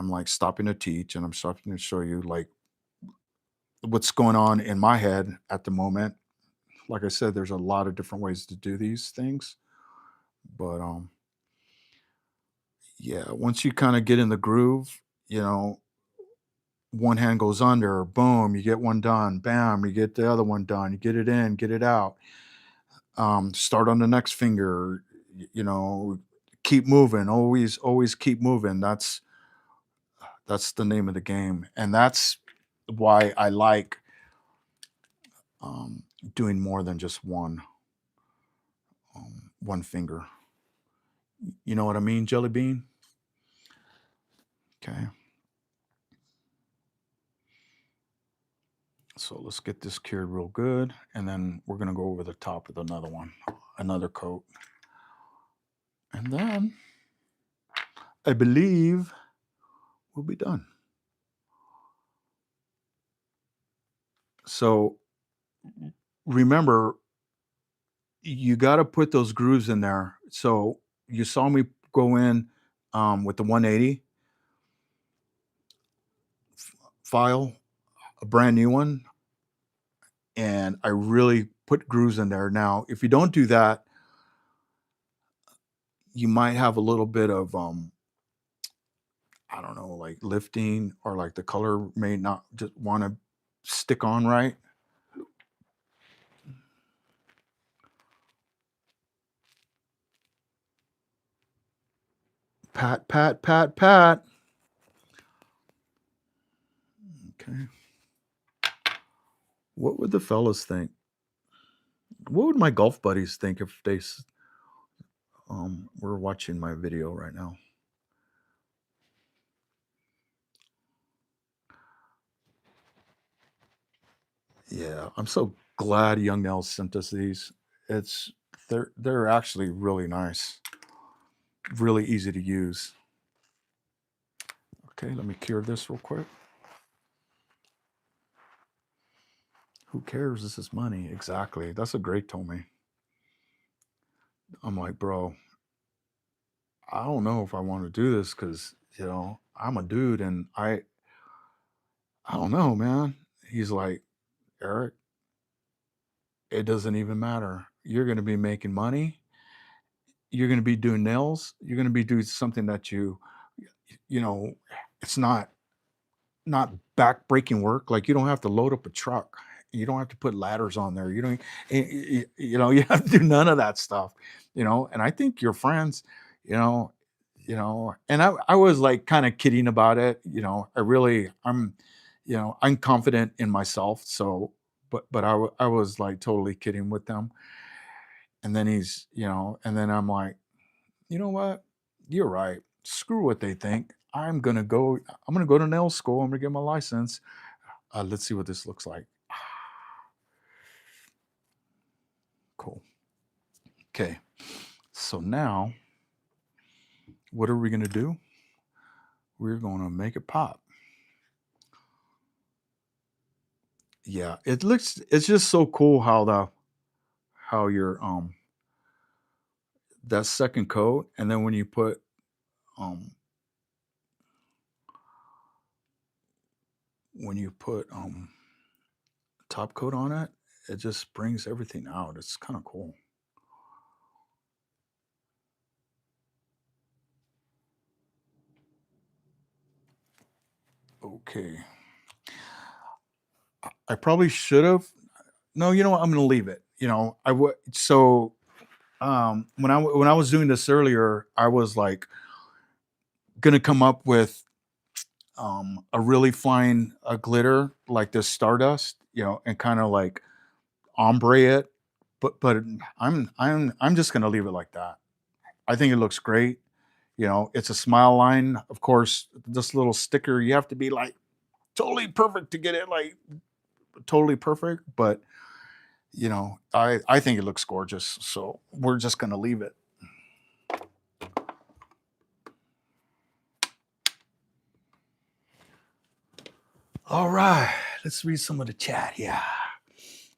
like stopping to teach and I'm stopping to show you like what's going on in my head at the moment. Like I said, there's a lot of different ways to do these things. But yeah, once you kind of get in the groove, one hand goes under, boom, you get one done, bam, you get the other one done, you get it in, get it out. Start on the next finger, keep moving, always keep moving. That's the name of the game, and that's why I like doing more than just one finger. You know what I mean, Jelly Bean? Okay. So let's get this cured real good, and then we're gonna go over the top with another one, another coat. And then I believe we'll be done. So remember, you got to put those grooves in there. So you saw me go in with the 180 file, a brand new one, and I really put grooves in there. Now, if you don't do that, you might have a little bit of I don't know, like lifting, or like the color may not just want to stick on right. Pat, pat, pat, pat. Okay. What would the fellas think? What would my golf buddies think if they were watching my video right now? Yeah, I'm so glad Young Nails sent us these. It's they're actually really nice, really easy to use. Okay, let me cure this real quick. Who cares? This is money. Exactly. That's a great Tommy. I'm like, bro, I don't know if I want to do this because I'm a dude and I don't know, man. He's like, Eric, it doesn't even matter. You're going to be making money. You're going to be doing nails. You're going to be doing something that you know, it's not back-breaking work. Like, you don't have to load up a truck. You don't have to put ladders on there. You don't, you have to do none of that stuff. And I think your friends, you know, and I was like kind of kidding about it. I'm confident in myself. So, but I was like totally kidding with them. And then and then I'm like, you know what? You're right. Screw what they think. I'm gonna go to nail school. I'm gonna get my license. Let's see what this looks like. Cool. Okay. So now, what are we gonna do? We're gonna make it pop. Yeah, it's just so cool how your that second coat, and then um when you put top coat on it, it just brings everything out. It's kind of cool. Okay. I probably should have. No, you know what? I'm gonna leave it. I would so when I was doing this earlier, I was like gonna come up with a really fine glitter like this stardust, and kind of like ombre it. But I'm just gonna leave it like that. I think it looks great. It's a smile line. Of course, this little sticker, you have to be like totally perfect to get it like totally perfect. But I think it looks gorgeous. So we're just gonna leave it. All right, let's read some of the chat. Yeah,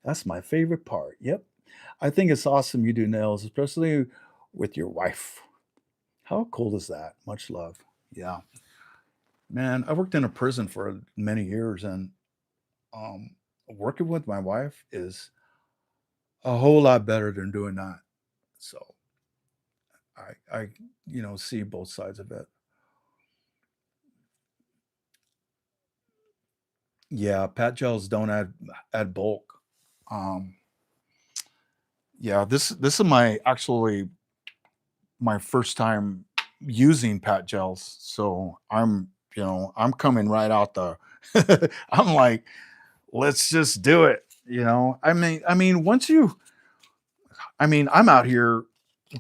that's my favorite part. Yep. I think it's awesome you do nails, especially with your wife. How cool is that? Much love. Yeah. Man, I worked in a prison for many years, and working with my wife is a whole lot better than doing that. So I see both sides of it. Yeah, pat gels don't add bulk. Um, yeah, this is my first time using pat gels, so I'm I'm coming right out the, I'm like, let's just do it. Once you, I'm out here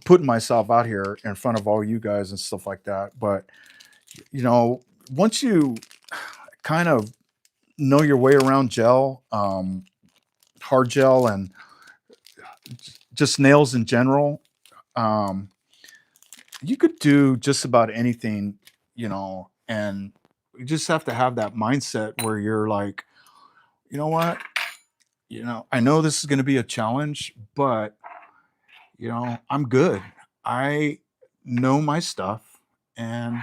putting myself out here in front of all you guys and stuff like that. But, you know, once you kind of know your way around gel, hard gel, and just nails in general, um, you could do just about anything, and you just have to have that mindset where you're like, you know what, I know this is going to be a challenge, but I'm good. I know my stuff, and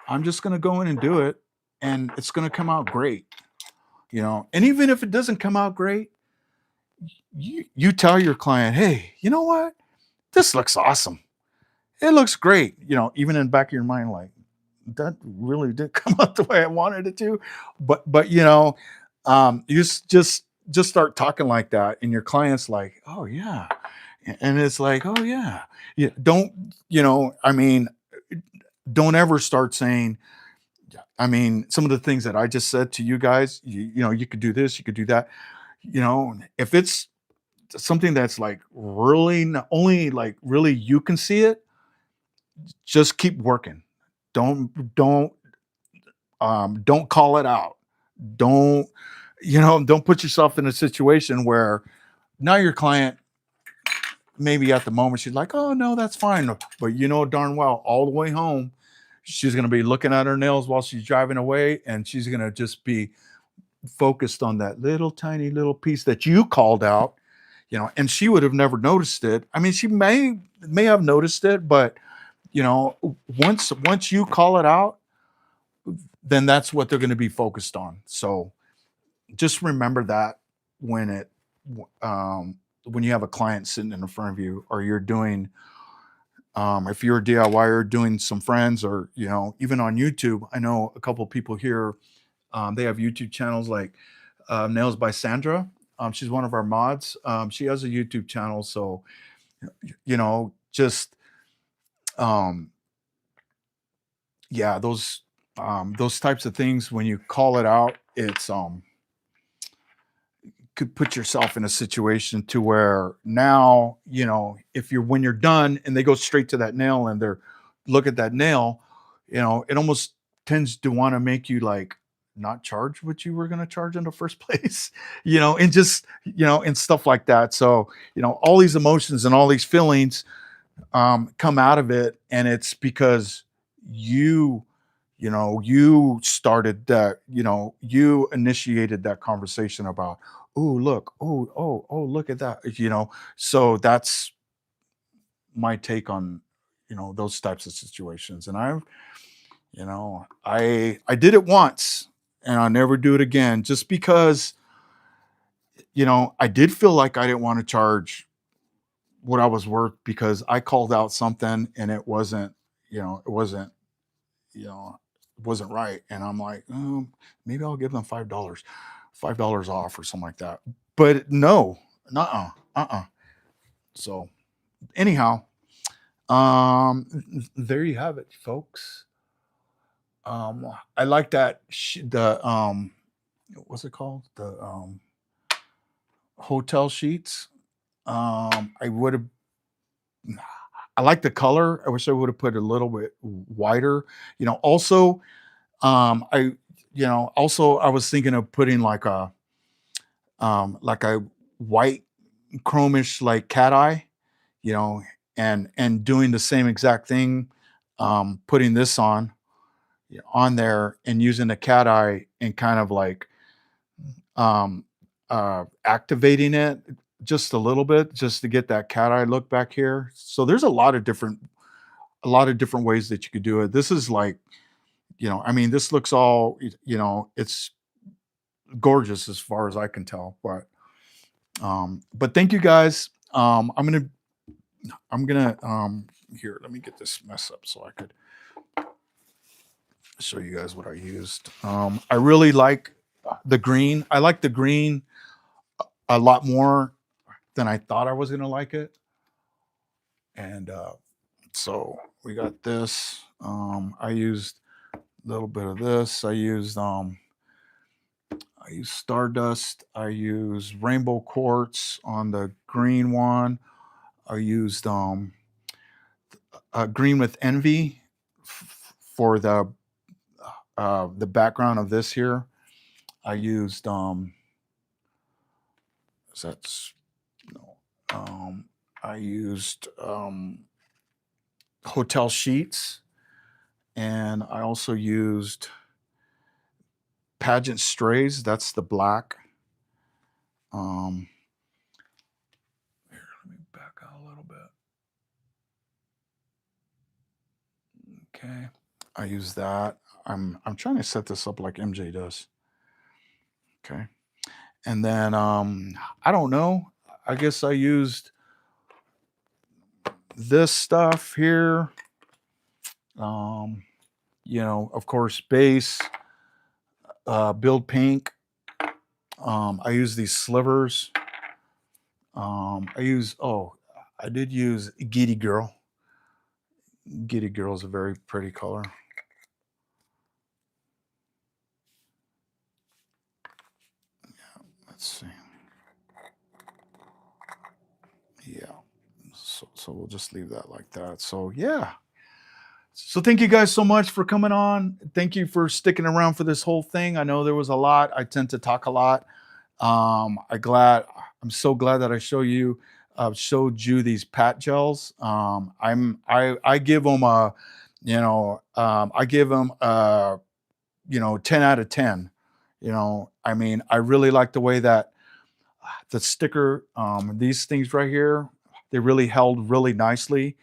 I'm just going to go in and do it, and it's going to come out great. And even if it doesn't come out great, you tell your client, hey, you know what, this looks awesome, it looks great, even in the back of your mind, like, that really did come out the way I wanted it to. But you just start talking like that, and your client's like, oh yeah. And it's like, oh yeah. Yeah. Don't ever start saying, some of the things that I just said to you guys, you could do this, you could do that. If it's something that's like really only like really you can see it, just keep working. Don't call it out. Don't don't put yourself in a situation where now your client, maybe at the moment she's like, oh no, that's fine, but darn well all the way home she's going to be looking at her nails while she's driving away, and she's going to just be focused on that little tiny little piece that you called out, and she would have never noticed it. She may have noticed it, but you know once you call it out, then that's what they're going to be focused on. So just remember that when it when you have a client sitting in front of you, or you're doing, if you're a DIYer doing some friends, or even on YouTube. I know a couple of people here, they have YouTube channels, like Nails by Sandra. She's one of our mods. She has a YouTube channel. So just um yeah, those types of things, when you call it out, it's could put yourself in a situation to where now, if you're when you're done and they go straight to that nail and they're look at that nail, it almost tends to want to make you like not charge what you were going to charge in the first place, and just, and stuff like that. So, all these emotions and all these feelings come out of it, and it's because you you started that, you initiated that conversation about, oh look, oh look at that, so that's my take on those types of situations. And I did it once, and I'll never do it again, just because I did feel like I didn't want to charge what I was worth, because I called out something and it wasn't, it wasn't, you know, wasn't right. And I'm like, maybe I'll give them $5 off or something like that. But no, uh. So anyhow, there you have it, folks. I like that the what's it called? The hotel sheets. I would have I like the color. I wish I would have put a little bit wider. Also, I was thinking of putting like a white chromish like cat eye, you know, and doing the same exact thing, putting this on there and using the cat eye and kind of like um activating it just a little bit, just to get that cat eye look back here. So there's a lot of different ways that you could do it. This is like, this looks all, it's gorgeous as far as I can tell. But thank you guys. I'm gonna here, let me get this mess up so I could show you guys what I used. I really like the green. I like the green a lot more than I thought I was gonna like it. And so we got this. I used little bit of this. I used Stardust. I used Rainbow Quartz on the green one. I used Green with Envy for the background of this here. I used that's no I used Hotel Sheets, and I also used Pageant Strays. That's the black. Here, let me back out a little bit. Okay, I use that. I'm trying to set this up like MJ does. Okay, and then I don't know. I guess I used this stuff here. Of course, base, build pink. I use these slivers. I did use Giddy Girl. Giddy Girl is a very pretty color. Yeah, let's see. Yeah, so we'll just leave that like that. So yeah. So thank you guys so much for coming on. Thank you for sticking around for this whole thing. I know there was a lot. I tend to talk a lot. I'm so glad that I showed you these pat gels. I give them I give them 10 out of 10. I mean, I really like the way that the sticker, these things right here, they really held really nicely.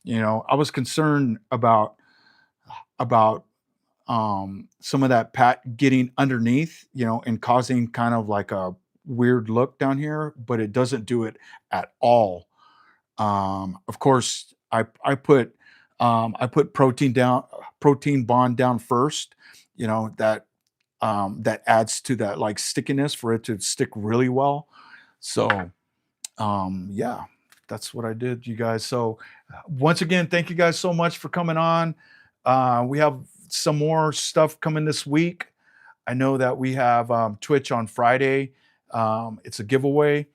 I was concerned about some of that pat getting underneath, and causing kind of like a weird look down here, but it doesn't do it at all. Of course, I put protein bond down first, that adds to that like stickiness for it to stick really well. So yeah, that's what I did, you guys. So once again, thank you guys so much for coming on. We have some more stuff coming this week. I know that we have Twitch on Friday. It's a giveaway.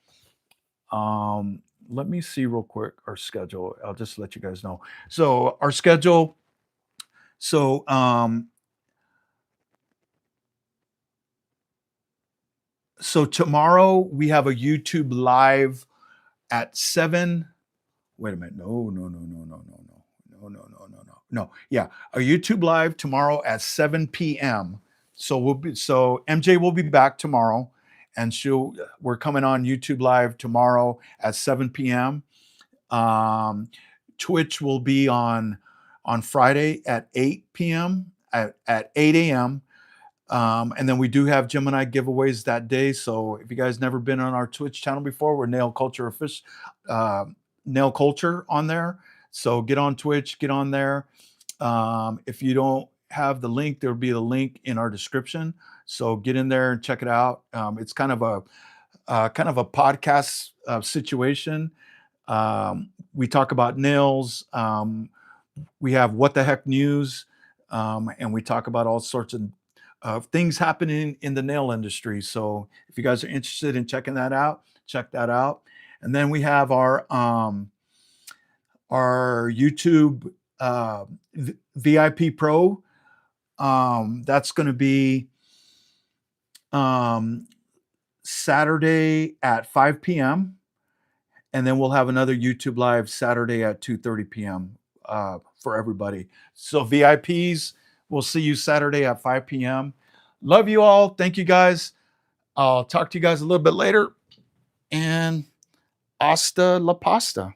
Let me see real quick our schedule. I'll just let you guys know. So our schedule. So so tomorrow we have a YouTube live at 7. Wait a minute. No. Yeah, a YouTube live tomorrow at 7 p.m. So MJ will be back tomorrow, and we're coming on YouTube live tomorrow at 7 p.m. Twitch will be on Friday at 8 p.m. at 8 a.m. And then we do have Gemini giveaways that day. So if you guys never been on our Twitch channel before, we're Nail Culture Nail Culture on there. So get on Twitch, get on there. If you don't have the link, there'll be a link in our description. So get in there and check it out. It's kind of a podcast situation. We talk about nails. We have What the Heck News, and we talk about all sorts of things happening in the nail industry. So if you guys are interested in checking that out, check that out. And then we have our YouTube VIP Pro. That's going to be Saturday at 5 p.m. And then we'll have another YouTube live Saturday at 2:30 p.m. For everybody. So VIPs, we'll see you Saturday at 5 p.m. Love you all. Thank you guys. I'll talk to you guys a little bit later. And hasta la pasta.